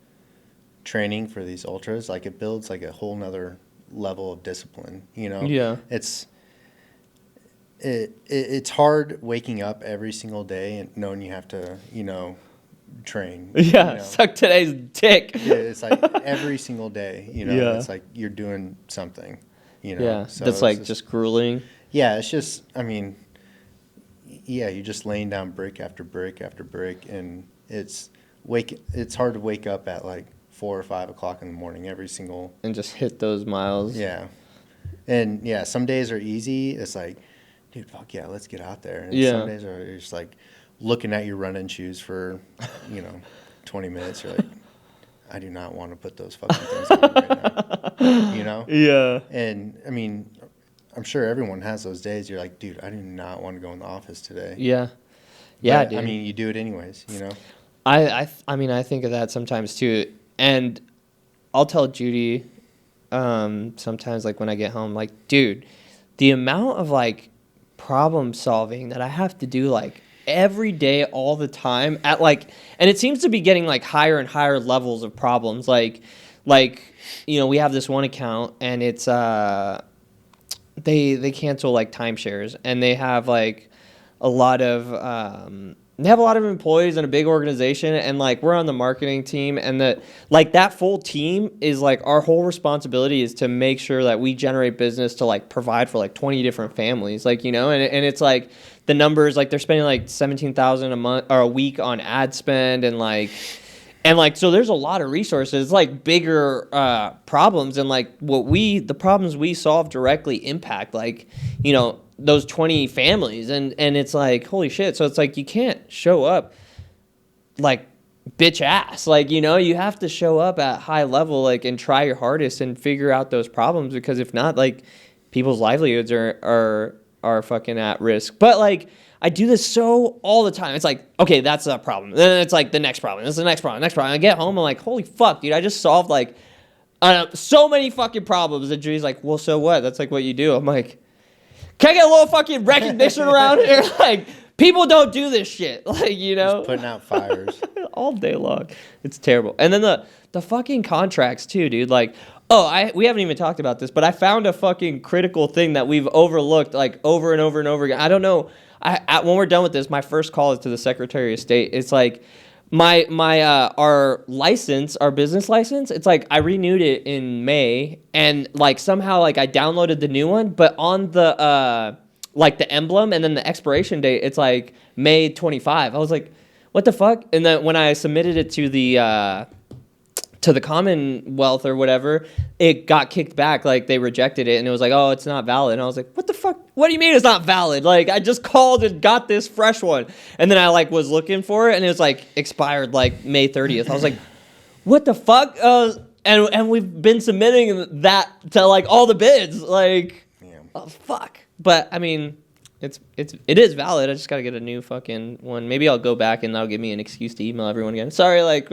training for these ultras, like it builds like a whole nother level of discipline, Yeah. It's hard waking up every single day and knowing you have to, train. Yeah, suck today's dick. Yeah, it's like every single day, Yeah. It's like you're doing something, Yeah, So that's like just grueling. Yeah, it's just, you're just laying down brick after brick after brick, and it's hard to wake up at like 4 or 5 o'clock in the morning every single. And just hit those miles. Yeah. And yeah, some days are easy. It's like, dude, fuck yeah, let's get out there. And some days are just like looking at your running shoes for, 20 minutes. You're like, I do not want to put those fucking things on right now. Yeah. And I'm sure everyone has those days. You're like, dude, I do not want to go in the office today. Yeah. Yeah, but, dude. you do it anyways, I think of that sometimes too. And I'll tell Judy sometimes, like when I get home, like, dude, the amount of like problem solving that I have to do like every day, all the time at like, and it seems to be getting like higher and higher levels of problems. Like, we have this one account and it's, they cancel like timeshares, and they have like a lot of, they have a lot of employees in a big organization, and like we're on the marketing team, and that full team is like our whole responsibility is to make sure that we generate business to like provide for like 20 different families, like, and it's like the numbers, like they're spending like $17,000 a month or a week on ad spend, and so there's a lot of resources. It's like bigger problems, and like the problems we solve directly impact like, those 20 families, and it's like, holy shit. So it's like you can't show up like bitch ass, like, you have to show up at high level, like, and try your hardest and figure out those problems, because if not, like, people's livelihoods are fucking at risk. But like I do this so all the time. It's like, okay, that's a problem. Then it's like the next problem. This is the next problem. I get home, I'm like, holy fuck, dude, I just solved like so many fucking problems. And Judy's like, well, so what? That's like what you do. I'm like, can I get a little fucking recognition around here? Like, people don't do this shit. Like, Just putting out fires. all day long. It's terrible. And then the fucking contracts too, dude. Like, we haven't even talked about this, but I found a fucking critical thing that we've overlooked like over and over and over again. I don't know. When we're done with this, my first call is to the Secretary of State. It's like our license, our business license, it's like I renewed it in May, and like somehow like I downloaded the new one, but on the like the emblem, and then the expiration date, it's like May 25. I was like, what the fuck? And then when I submitted it to the Commonwealth or whatever, it got kicked back. Like they rejected it, and it was like, oh, it's not valid. And I was like, what the fuck? What do you mean it's not valid? Like I just called and got this fresh one, and then I like was looking for it, and it was like expired like May 30th. I was like, what the fuck? And we've been submitting that to like all the bids. Like, oh fuck. But I mean, it is valid. I just gotta get a new fucking one. Maybe I'll go back and that'll give me an excuse to email everyone again. Sorry, like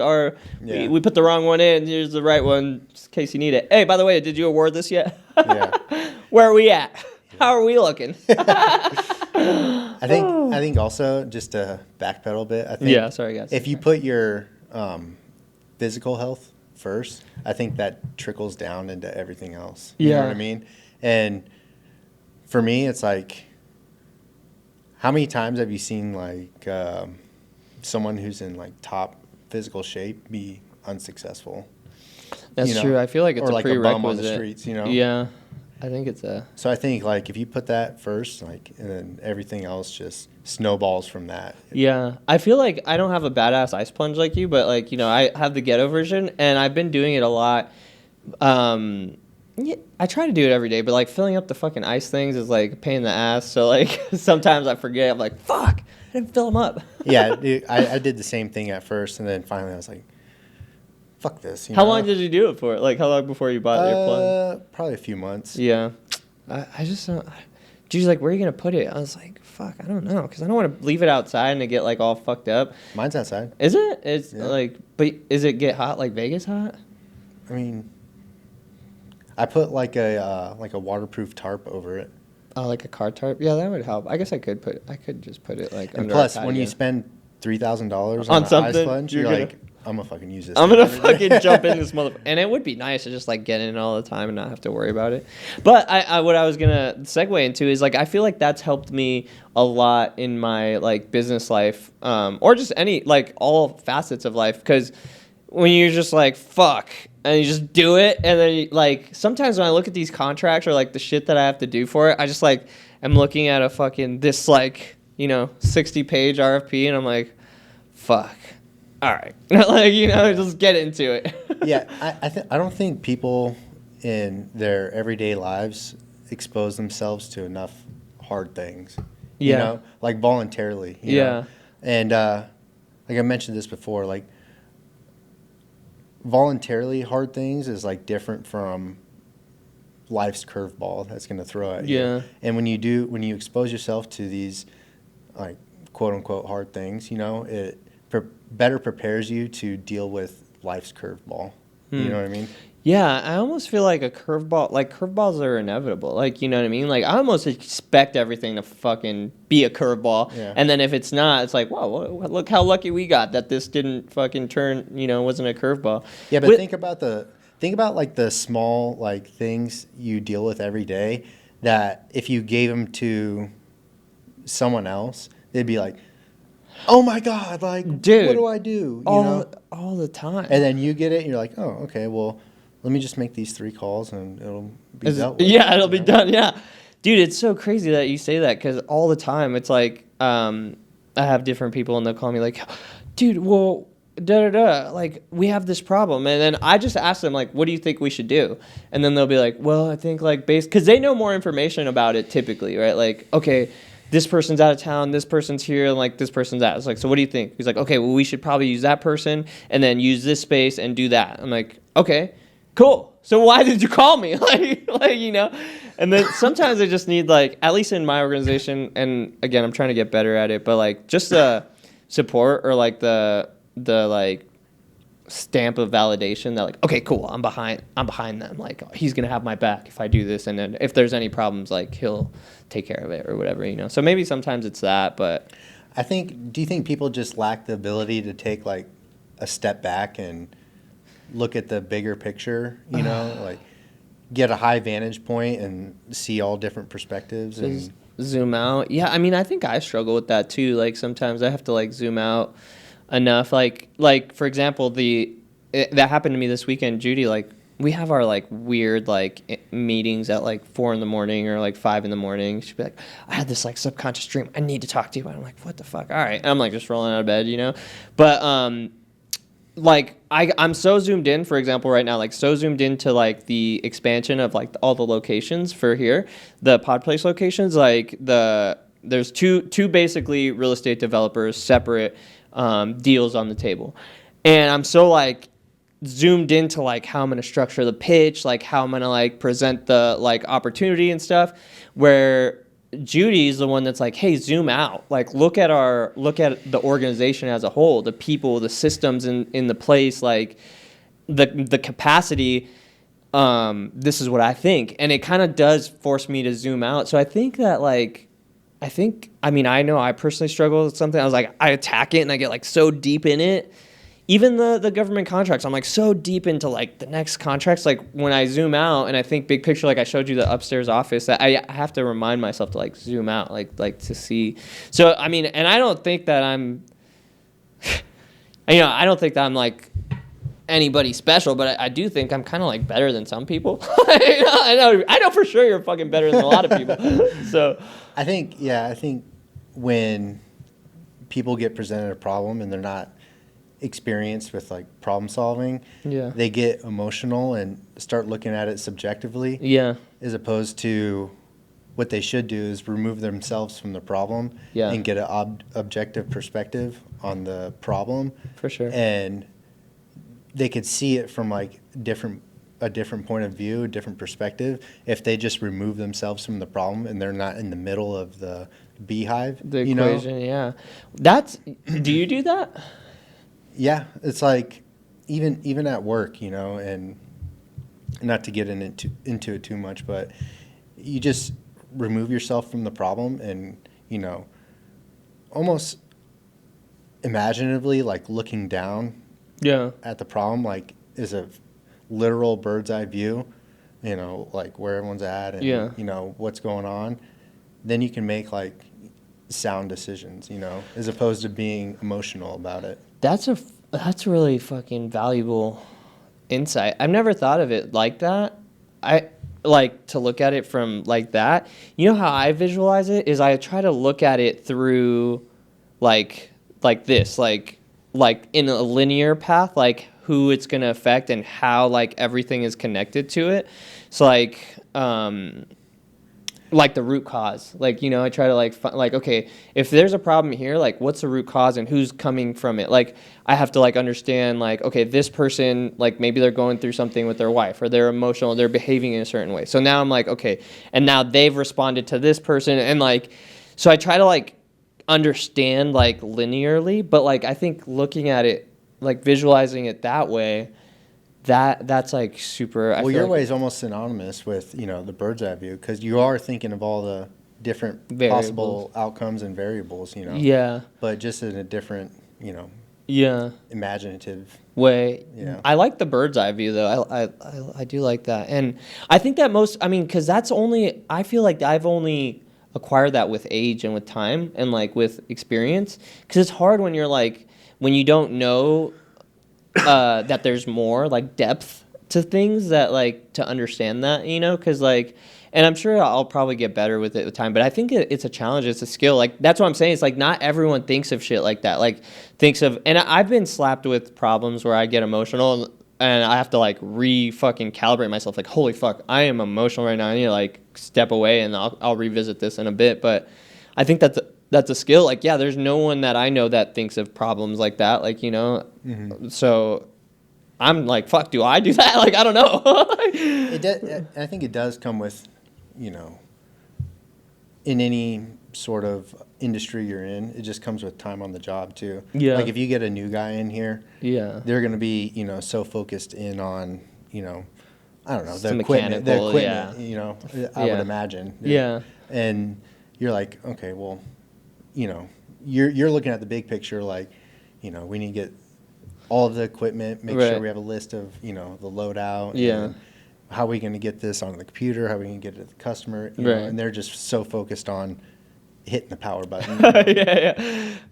we put the wrong one in. Here's the right one, just in case you need it. Hey, by the way, did you award this yet? Yeah. Where are we at? How are we looking? I think also just to backpedal a bit. I think sorry guys. If you put your physical health first, I think that trickles down into everything else. You know what I mean? And for me, it's like, how many times have you seen like someone who's in like top physical shape be unsuccessful? That's true. I feel like it's or a like prerequisite. a bum on the streets, you know? Yeah, I think it's a. So I think like if you put that first, like, and then everything else just snowballs from that. Yeah, I feel like I don't have a badass ice plunge like you, but like, you know, I have the ghetto version, and I've been doing it a lot. Yeah, I try to do it every day, but like filling up the fucking ice things is like a pain in the ass. So like sometimes I forget. I'm like, fuck, I didn't fill them up. Yeah, dude, I did the same thing at first, and then finally I was like, fuck this. How long did you do it for? Like how long before you bought your plunge? Probably a few months. Yeah, I just don't. Dude's like, where are you gonna put it? I was like, fuck, I don't know, because I don't want to leave it outside and it get like all fucked up. Mine's outside. Is it? It's like, but is it get hot like Vegas hot? I mean, I put like a waterproof tarp over it. Oh, like a car tarp? Yeah, that would help. I guess I could just put it like. And under plus, a when you spend $3,000 on an something, ice plunge, you're like, I'm gonna fucking use this. I'm gonna fucking jump in this motherfucker. And it would be nice to just like get in all the time and not have to worry about it. But what I was gonna segue into is like I feel like that's helped me a lot in my like business life, or just any like all facets of life. Because when you're just like fuck and you just do it, and then you, like sometimes when I look at these contracts or like the shit that I have to do for it, I just like am looking at a fucking this like 60-page RFP, and I'm like, fuck. All right, like just get into it. Yeah, I don't think people in their everyday lives expose themselves to enough hard things. Like voluntarily. You know? And like I mentioned this before, like voluntarily hard things is like different from life's curveball that's going to throw at you. Yeah. And when you expose yourself to these like quote unquote hard things, it better prepares you to deal with life's curveball. You know what I mean? Yeah, I almost feel like curveballs are inevitable. Like, you know what I mean? Like, I almost expect everything to fucking be a curveball. Yeah. And then if it's not, it's like, whoa, look how lucky we got that this didn't fucking turn, wasn't a curveball. Yeah, but think about like the small like things you deal with every day that if you gave them to someone else, they'd be like, oh my God, like, dude, what do I do? All the time. And then you get it, and you're like, oh, okay, well, let me just make these 3 calls, and it'll be dealt with. Yeah, it'll be done, yeah. Dude, it's so crazy that you say that, because all the time, it's like, I have different people, and they'll call me like, dude, well, da-da-da, like, we have this problem. And then I just ask them, like, what do you think we should do? And then they'll be like, well, I think, like, because they know more information about it typically, right? Like, okay, this person's out of town, this person's here, and like this person's out. It's like, so what do you think? He's like, okay, well, we should probably use that person and then use this space and do that. I'm like, okay, cool. So why did you call me? like, And then sometimes I just need like, at least in my organization, and again, I'm trying to get better at it, but like just the support or like the like stamp of validation that like, okay, cool, I'm behind them. Like he's gonna have my back if I do this, and then if there's any problems, like he'll take care of it or whatever, So maybe sometimes it's that, but do you think people just lack the ability to take like a step back and look at the bigger picture, like get a high vantage point and see all different perspectives and zoom out? Yeah, I mean, I think I struggle with that too. Like sometimes I have to like zoom out enough. Like for example, that happened to me this weekend. Judy like we have our like weird like meetings at like 4 a.m. or like 5 a.m. She'd be like, I had this like subconscious dream. I need to talk to you. And I'm like, what the fuck? All right. And I'm like just rolling out of bed, you know? But like I'm so zoomed in, for example, right now, like so zoomed into like the expansion of like all the locations for here, the Pod Place locations, like there's two basically real estate developers, separate deals on the table. And I'm so like zoomed into like how I'm going to structure the pitch, like how I'm going to like present the like opportunity and stuff, where Judy's the one that's like, hey, zoom out, like look at the organization as a whole, the people, the systems in the place, like the capacity. This is what I think. And it kind of does force me to zoom out. So I think that like, I mean, I know I personally struggle with something. I was like, I attack it and I get like so deep in it. Even the government contracts, I'm like so deep into like the next contracts. Like when I zoom out and I think big picture, like I showed you the upstairs office, that I have to remind myself to like zoom out, like to see. So I mean, and I don't think that I'm, I don't think that I'm like anybody special, but I do think I'm kind of like better than some people. I know for sure you're fucking better than a lot of people. So I think when people get presented a problem and they're not experienced with like problem solving, they get emotional and start looking at it subjectively, as opposed to what they should do is remove themselves from the problem and get an objective perspective on the problem, for sure. And they could see it from like a different point of view, a different perspective, if they just remove themselves from the problem and they're not in the middle of the beehive, the equation. That's, do you do that? Yeah, it's like even at work, and not to get into it too much, but you just remove yourself from the problem and, almost imaginatively like looking down at the problem, like is a literal bird's eye view, like where everyone's at and, what's going on. Then you can make like sound decisions, as opposed to being emotional about it. That's really fucking valuable insight. I've never thought of it like that. I like to look at it from like that. You know how I visualize it is I try to look at it through like this, like in a linear path, like who it's going to affect and how like everything is connected to it. So like the root cause, like, I try to like, okay, if there's a problem here, like what's the root cause and who's coming from it? Like I have to like understand like, okay, this person, like maybe they're going through something with their wife or they're emotional, they're behaving in a certain way. So now I'm like, okay, and now they've responded to this person. And like, so I try to like understand like linearly, but like, I think looking at it, like visualizing it that way, that's like super. Well, your way is almost synonymous with the bird's eye view, because you are thinking of all the different possible outcomes and variables, but just in a different imaginative way. I like the bird's eye view though. I do like that, and I think that because I feel like I've only acquired that with age and with time and like with experience, because it's hard when you don't know that there's more like depth to things, that like to understand that, because like, and I'm sure I'll probably get better with it with time, but I think it's a challenge, it's a skill. Like that's what I'm saying. It's like not everyone thinks of shit like that, like and I've been slapped with problems where I get emotional and I have to like fucking calibrate myself, like holy fuck, I am emotional right now, I need to like step away and I'll revisit this in a bit. But I think that's a skill. Like, there's no one that I know that thinks of problems like that. Like, so I'm like, fuck, do I do that? Like, I don't know. I think it does come with, in any sort of industry you're in, it just comes with time on the job too. Yeah. Like if you get a new guy in here, they're going to be, so focused in on, I don't know, the equipment, I would imagine. Yeah. And you're like, okay, well, you're looking at the big picture, like, we need to get all of the equipment, make sure we have a list of, the loadout. And how are we going to get this on the computer? How are we going to get it to the customer? And they're just so focused on hitting the power button.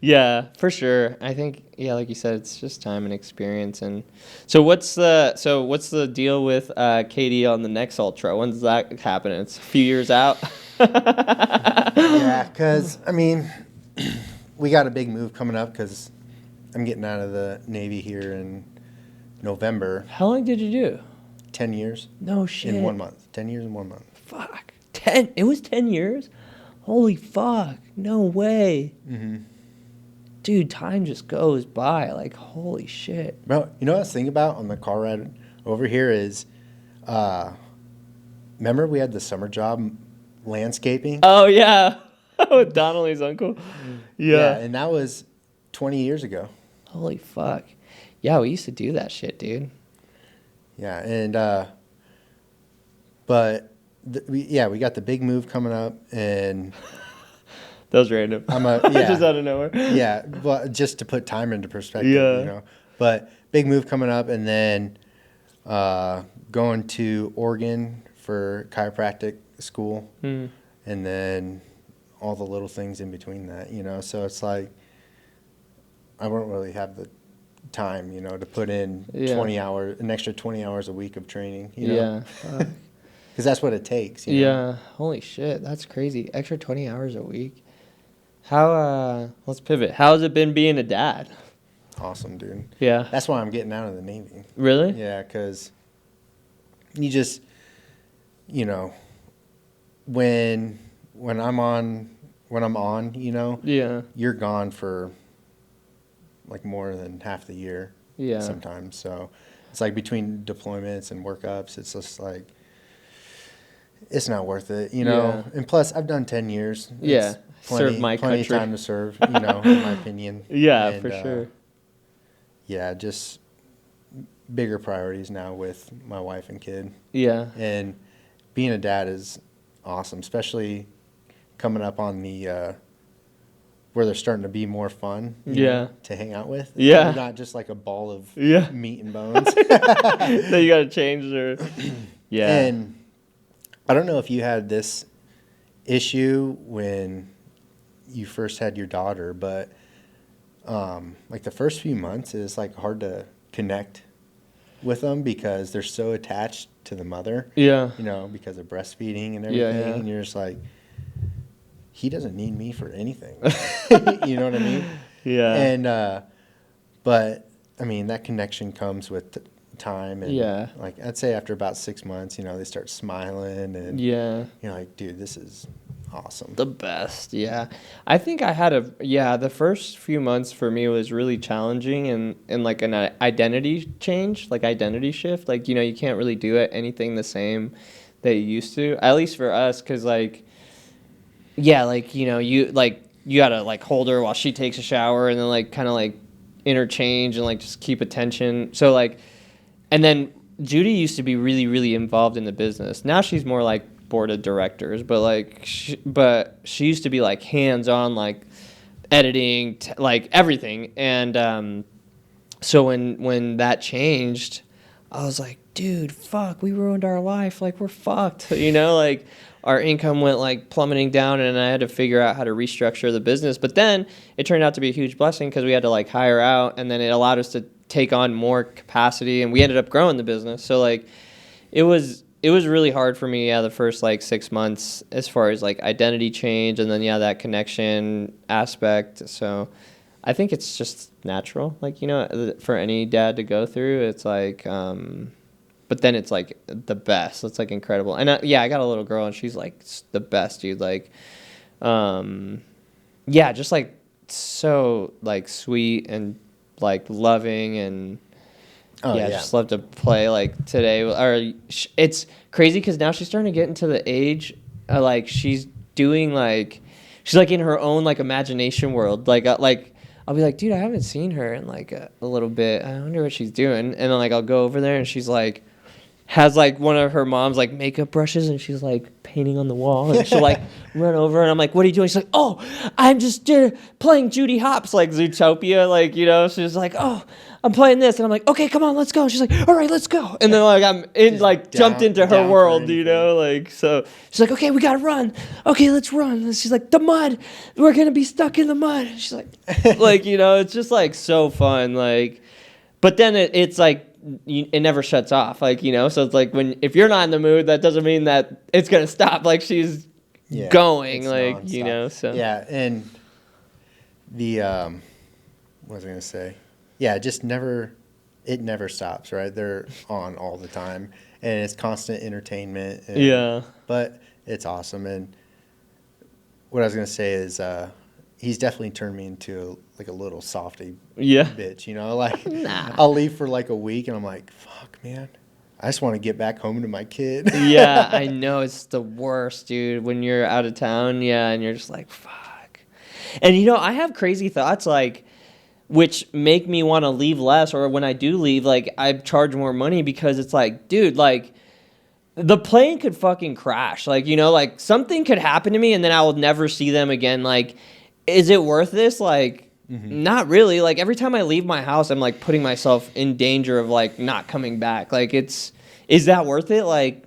Yeah, for sure. I think, yeah, like you said, it's just time and experience. And so what's the deal with Katie on the next ultra? When's that happen? It's a few years out. Yeah, because I mean, we got a big move coming up because I'm getting out of the Navy here in November. How long did you do? 10 years. No shit. In 1 month. 10 years in 1 month. Fuck. 10. It was 10 years? Holy fuck. No way. Mm-hmm. Dude, time just goes by. Like, holy shit. Bro, you know what I was thinking about on the car ride over here is, remember we had the summer job landscaping? Oh, yeah. With Donnelly's uncle. Yeah. And that was 20 years ago. Holy fuck. Yeah, we used to do that shit, dude. Yeah, and but we got the big move coming up, and that was random. Just out of nowhere. Yeah, but just to put time into perspective, Yeah. you know. But big move coming up, and then going to Oregon for chiropractic school, and then all the little things in between that, you know. So it's like I won't really have the time, you know, to put in 20 hours, an extra 20 hours a week of training, you know. Yeah. Because that's what it takes. You know? Yeah. Holy shit. That's crazy. Extra 20 hours a week. How, let's pivot. How has it been being a dad? Awesome, dude. Yeah. That's why I'm getting out of the Navy. Really? Yeah, because you just, you know, when I'm on, you know, Yeah. you're gone for like more than half the year. Yeah. Sometimes. So it's like between deployments and workups, it's just like, it's not worth it, you know. Yeah. And plus, I've done 10 years. Yeah. It's plenty, Serve my plenty country. of time to serve, you know, in my opinion. Yeah, And, for sure. Yeah, just bigger priorities now with my wife and kid. Yeah. And being a dad is awesome, especially coming up on the where they're starting to be more fun, you know, to hang out with. Yeah. They're not just like a ball of meat and bones. Then you got to change their. Yeah. And I don't know if you had this issue when you first had your daughter, but like the first few months is like hard to connect with them because they're so attached to the mother. Yeah. You know, because of breastfeeding and everything. Yeah. And you're just like, he doesn't need me for anything. You know what I mean? Yeah. And but I mean that connection comes with time, and like I'd say after about 6 months, you know, they start smiling, and you're like, dude, this is awesome. The best. Yeah. I think I had the first few months for me was really challenging and like an identity change, like identity shift. Like, you know, you can't really do anything the same that you used to, at least for us. 'Cause like, yeah, like, you know, you gotta like hold her while she takes a shower and then like kind of like interchange and like just keep attention. So like, and then Judy used to be really, really involved in the business. Now she's more like board of directors, but like, she used to be like hands-on, like editing, like everything. And so when that changed, I was like, dude, fuck, we ruined our life. Like, we're fucked, you know, like our income went like plummeting down, and I had to figure out how to restructure the business. But then it turned out to be a huge blessing because we had to like hire out, and then it allowed us to take on more capacity, and we ended up growing the business. So like it was really hard for me, the first like 6 months as far as like identity change, and then that connection aspect. So I think it's just natural, like, you know, for any dad to go through. It's like but then it's like the best. It's like incredible. And I got a little girl, and she's like the best, dude. Like just like so like sweet and like loving, and just love to play. Like today, or it's crazy because now she's starting to get into the age like she's doing like she's like in her own like imagination world. Like I'll be like, dude, I haven't seen her in like a little bit. I wonder what she's doing. And then like I'll go over there, and she's like has like one of her mom's like makeup brushes and she's like painting on the wall and she'll like run over and I'm like, what are you doing? She's like, oh, I'm just playing Judy Hopps, like Zootopia, like, you know. She's like, oh, I'm playing this, and I'm like, okay, come on, let's go. And she's like, all right, let's go. And then like I'm in Just like down- jumped into her down for world, anything. you know, like. So she's like, okay, we gotta run. Okay, let's run. And she's like, the mud, we're gonna be stuck in the mud. And she's like, you know, it's just like so fun, like. But then it's like it never shuts off, like, you know. So it's like if you're not in the mood, that doesn't mean that it's gonna stop. Like she's going, it's like nonstop. you know. So yeah, and the what was I gonna say? Yeah, it never stops, right? They're on all the time, and it's constant entertainment. And, yeah, but it's awesome. And what I was gonna say is, he's definitely turned me into like a little softy yeah. bitch, you know. Like Nah. I'll leave for like a week, and I'm like, fuck, man, I just want to get back home to my kid. Yeah, I know, it's the worst, dude, when you're out of town, yeah, and you're just like, fuck. And you know, I have crazy thoughts, like, which make me want to leave less, or when I do leave, like, I charge more money because it's like, dude, like, the plane could fucking crash, like, you know, like, something could happen to me and then I will never see them again. Like, is it worth this? Like, not really. Like, every time I leave my house, I'm like putting myself in danger of like not coming back. Like, is that worth it? Like,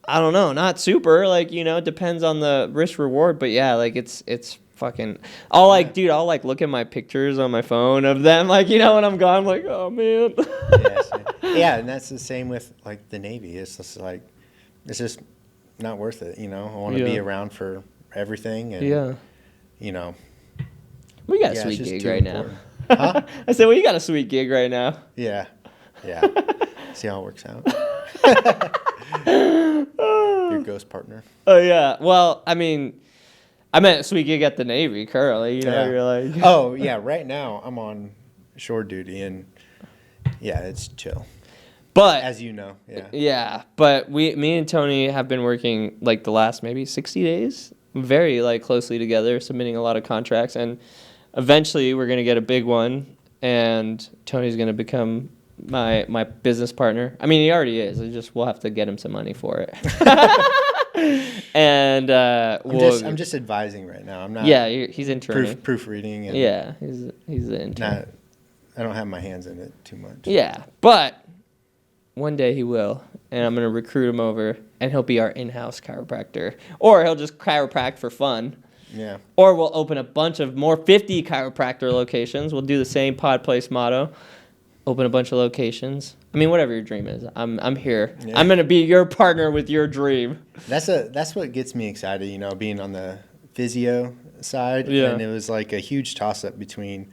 I don't know, not super. Like, you know, it depends on the risk reward. But yeah, like it's fucking. I'll like, dude, I'll like look at my pictures on my phone of them. Like, you know, when I'm gone, I'm like, oh man. Yeah, and that's the same with like the Navy. It's just like, it's just not worth it. You know, I want to be around for everything, and you know. We got a Yeah, sweet it's just gig too right important. now. Huh? I said, well, you got a sweet gig right now. Yeah. See how it works out. Your ghost partner. Oh, yeah. Well, I mean, I meant a sweet gig at the Navy currently. You know, you're like. Oh, yeah. Right now, I'm on shore duty, and yeah, it's chill. But. As you know, yeah. Yeah. But me and Tony have been working like the last maybe 60 days very like closely together, submitting a lot of contracts. And eventually we're going to get a big one. And Tony's going to become my business partner. I mean, he already is. We'll have to get him some money for it. And I'm just advising right now. I'm not. Yeah, he's interning. Proofreading. And yeah, he's the intern. I don't have my hands in it too much. Yeah, but one day he will, and I'm gonna recruit him over, and he'll be our in-house chiropractor, or he'll just chiropract for fun. Yeah. Or we'll open a bunch of more 50 chiropractor locations. We'll do the same Pod Place motto. Open a bunch of locations. I mean, whatever your dream is, I'm here. Yeah. I'm gonna be your partner with your dream. That's what gets me excited, you know, being on the physio side. Yeah. And it was like a huge toss-up between,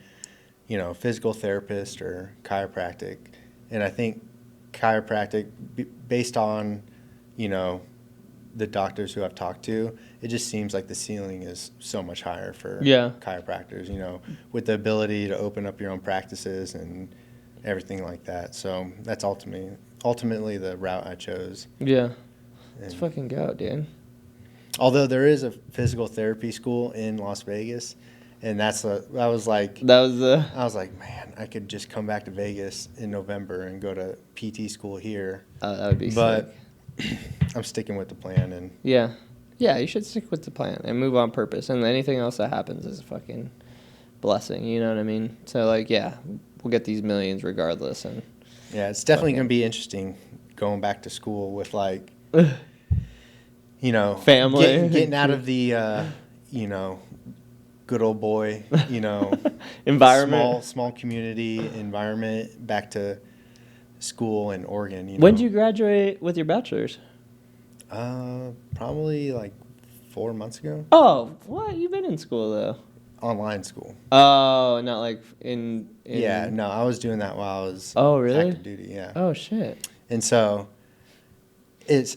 you know, physical therapist or chiropractic. And I think chiropractic, based on, you know, the doctors who I've talked to, it just seems like the ceiling is so much higher for chiropractors, you know, with the ability to open up your own practices and everything like that. So that's ultimately the route I chose. Yeah. Let's fucking go, dude. Although there is a physical therapy school in Las Vegas, and I was like, man, I could just come back to Vegas in November and go to PT school here. That would be but sick. I'm sticking with the plan. And yeah, you should stick with the plan and move on purpose. And anything else that happens is a fucking blessing. You know what I mean? So like, yeah, we'll get these millions regardless. And yeah, it's definitely going to be interesting going back to school with like, you know, family, getting out of the, you know, good old boy, you know, environment, small community environment, back to school in Oregon. You know. When did you graduate with your bachelor's? Probably like 4 months ago. Oh, what? You've been in school though. Online school. Oh, not like in Yeah, no, I was doing that while I was really? active duty, yeah. Oh shit. And so it's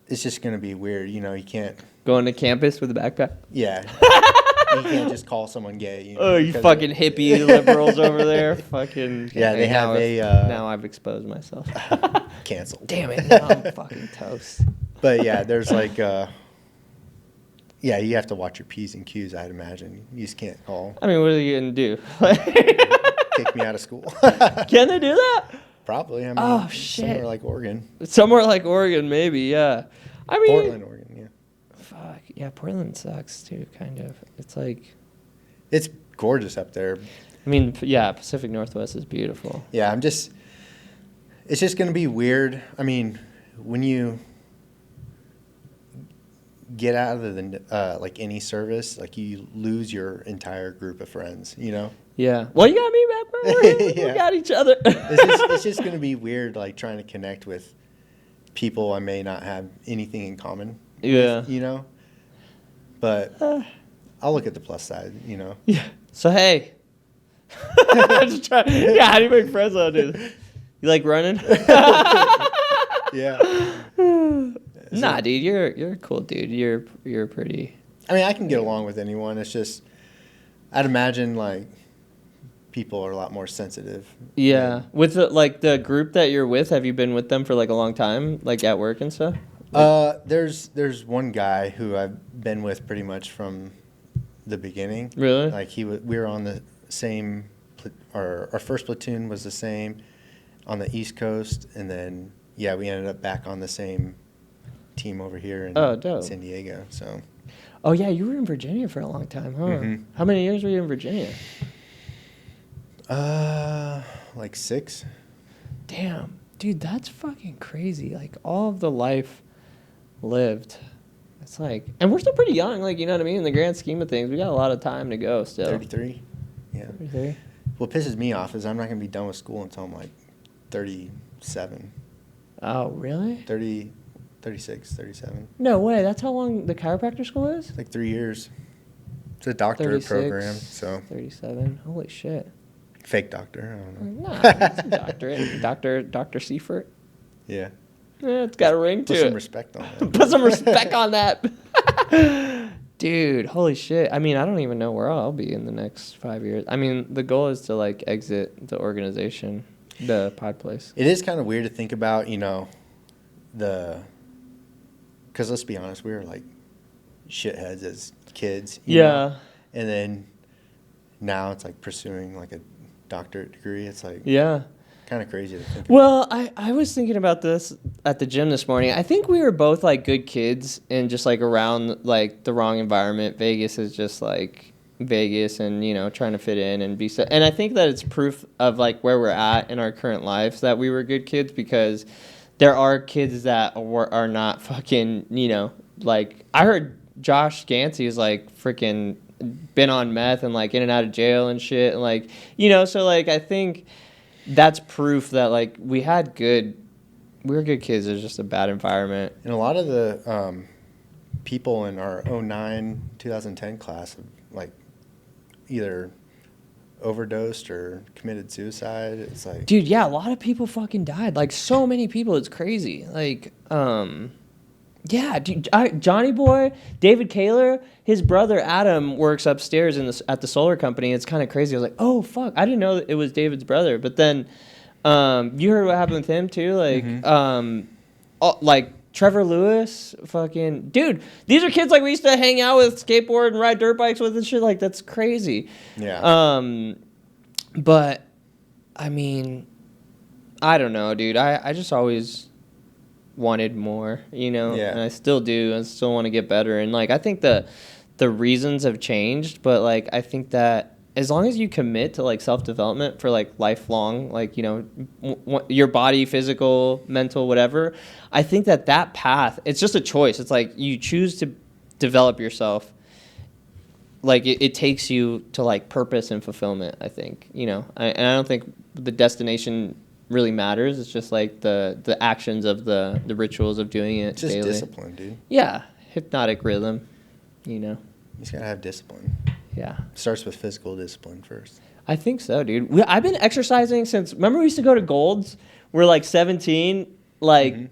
just gonna be weird, you know, you can't going to campus with a backpack. Yeah. You can't just call someone gay. You know, oh, you fucking hippie liberals over there. Fucking yeah, they have now I've exposed myself. Canceled. Damn it, now I'm fucking toast. But yeah, there's like yeah, you have to watch your P's and Q's, I'd imagine. You just can't call. I mean, what are you gonna do? Kick me out of school. Can they do that? Probably. I mean, Oh, shit. somewhere like Oregon. Somewhere like Oregon, maybe, yeah. I mean, Portland, Oregon, yeah. Fuck. Yeah, Portland sucks, too, kind of. It's like... It's gorgeous up there. I mean, yeah, Pacific Northwest is beautiful. Yeah, it's just going to be weird. I mean, when you get out of the like any service, like you lose your entire group of friends, you know? Yeah. Well, you got me back, bro. We got each other. It's just going to be weird, like trying to connect with people I may not have anything in common with, you know? But I'll look at the plus side, you know? Yeah. So, hey. Just try, yeah, how do you make friends on dude? You like running? Yeah. Nah, dude, you're a cool dude. You're pretty. I mean, I can get along with anyone. It's just, I'd imagine like people are a lot more sensitive. Yeah. With the group that you're with, have you been with them for like a long time, like at work and stuff? There's one guy who I've been with pretty much from the beginning. Really? Like we were on the same, our first platoon was the same on the East Coast, and then yeah, we ended up back on the same team over here in dope. San Diego. So. Oh yeah, you were in Virginia for a long time, huh? Mm-hmm. How many years were you in Virginia? Like 6. Damn, dude, that's fucking crazy. Like all of the life lived. It's like, and we're still pretty young. Like, you know what I mean? In the grand scheme of things, we got a lot of time to go still. 33. Yeah. 33. What pisses me off is I'm not going to be done with school until I'm like 37. Oh, really? 30, 36, 37. No way. That's how long the chiropractor school is? It's like 3 years. It's a doctorate program, so. 37. Holy shit. Fake doctor, I don't know. Nah, it's a doctorate. Dr. Seifert. Yeah. Yeah, it's got a ring to Put it. some respect on that. Put some respect on that. Dude, holy shit. I mean, I don't even know where I'll be in the next 5 years. I mean, the goal is to, like, exit the organization, the pod place. It is kind of weird to think about, you know, because let's be honest, we were, like, shitheads as kids. You know? And then now it's, like, pursuing, like, a doctorate degree. It's, like, kind of crazy to think about. Well, I was thinking about this at the gym this morning. I think we were both like good kids and just like around like the wrong environment. Vegas is just like Vegas and, you know, trying to fit in and be and I think that it's proof of like where we're at in our current lives that we were good kids, because there are kids that are not fucking, you know, like I heard Josh Gansey is like freaking been on meth and like in and out of jail and shit, and like, you know, so like I think that's proof that like we were good kids. It's just a bad environment. And a lot of the people in our 2009, 2010 class have like either overdosed or committed suicide. It's like, dude, yeah, a lot of people fucking died. Like so many people, it's crazy. Like, yeah, dude, Johnny Boy, David Kaler, his brother Adam works upstairs at the solar company. It's kind of crazy. I was like, oh fuck, I didn't know that it was David's brother. But then, you heard what happened with him too, like, like Trevor Lewis, fucking dude. These are kids like we used to hang out with, skateboard and ride dirt bikes with and shit. Like that's crazy. Yeah. But I mean, I don't know, dude. I just always wanted more, you know, and I still do. I still want to get better, and like I think the reasons have changed, but like I think that as long as you commit to like self-development for like lifelong, like, you know, your body, physical, mental, whatever, I think that path, it's just a choice. It's like you choose to develop yourself. Like it takes you to like purpose and fulfillment, I think, you know, and I don't think the destination really matters. It's just like the actions of the rituals of doing it. It's just daily. Discipline, dude. Yeah, hypnotic rhythm, you know. You just gotta have discipline. Yeah. Starts with physical discipline first. I think so, dude. I've been exercising since. Remember we used to go to Gold's? We're like 17. Like,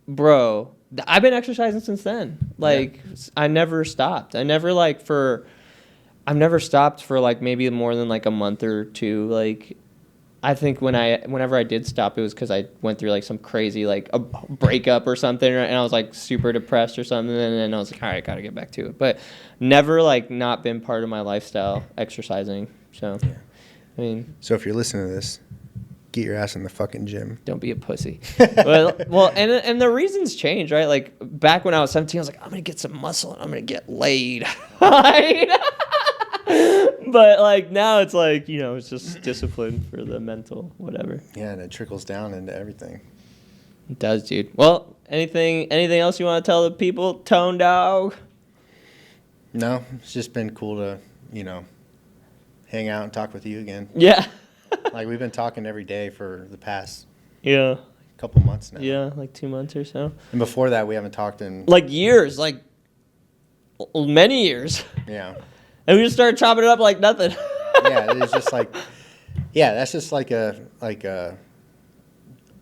bro, I've been exercising since then. Like, I never stopped. I've never stopped for like maybe more than like a month or two. Like, I think whenever I did stop, it was because I went through like some crazy like a breakup or something, and I was like super depressed or something, and then I was like, all right, gotta get back to it. But never like not been part of my lifestyle exercising. So, I mean, so if you're listening to this, get your ass in the fucking gym. Don't be a pussy. well, and the reasons change, right? Like back when I was 17, I was like, I'm gonna get some muscle and I'm gonna get laid. Right? But like now it's like, you know, it's just discipline for the mental whatever. Yeah, and it trickles down into everything. It does, dude. Well, anything else you want to tell the people, Tone Dog? No, it's just been cool to, you know, hang out and talk with you again. Yeah. Like we've been talking every day for the past couple months now. Yeah, like 2 months or so. And before that, we haven't talked in like years, like many years. Yeah. And we just started chopping it up like nothing. Yeah, it's just like, that's just like a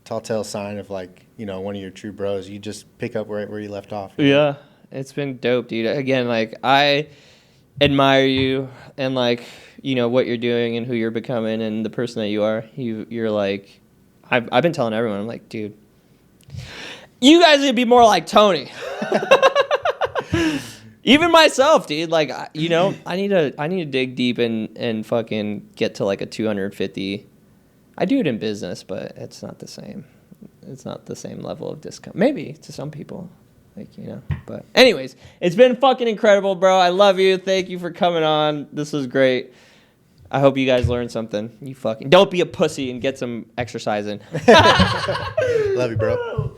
telltale sign of like, you know, one of your true bros. You just pick up where you left off. Yeah, it's been dope, dude. Again, like I admire you and like, you know, what you're doing and who you're becoming and the person that you are. You're like, I've been telling everyone, I'm like, dude, you guys need to be more like Tony. Even myself, dude. Like, you know, I need to dig deep and fucking get to like a 250. I do it in business, but it's not the same. It's not the same level of discount. Maybe to some people, like, you know. But anyways, it's been fucking incredible, bro. I love you. Thank you for coming on. This was great. I hope you guys learned something. You fucking don't be a pussy and get some exercise in. Love you, bro.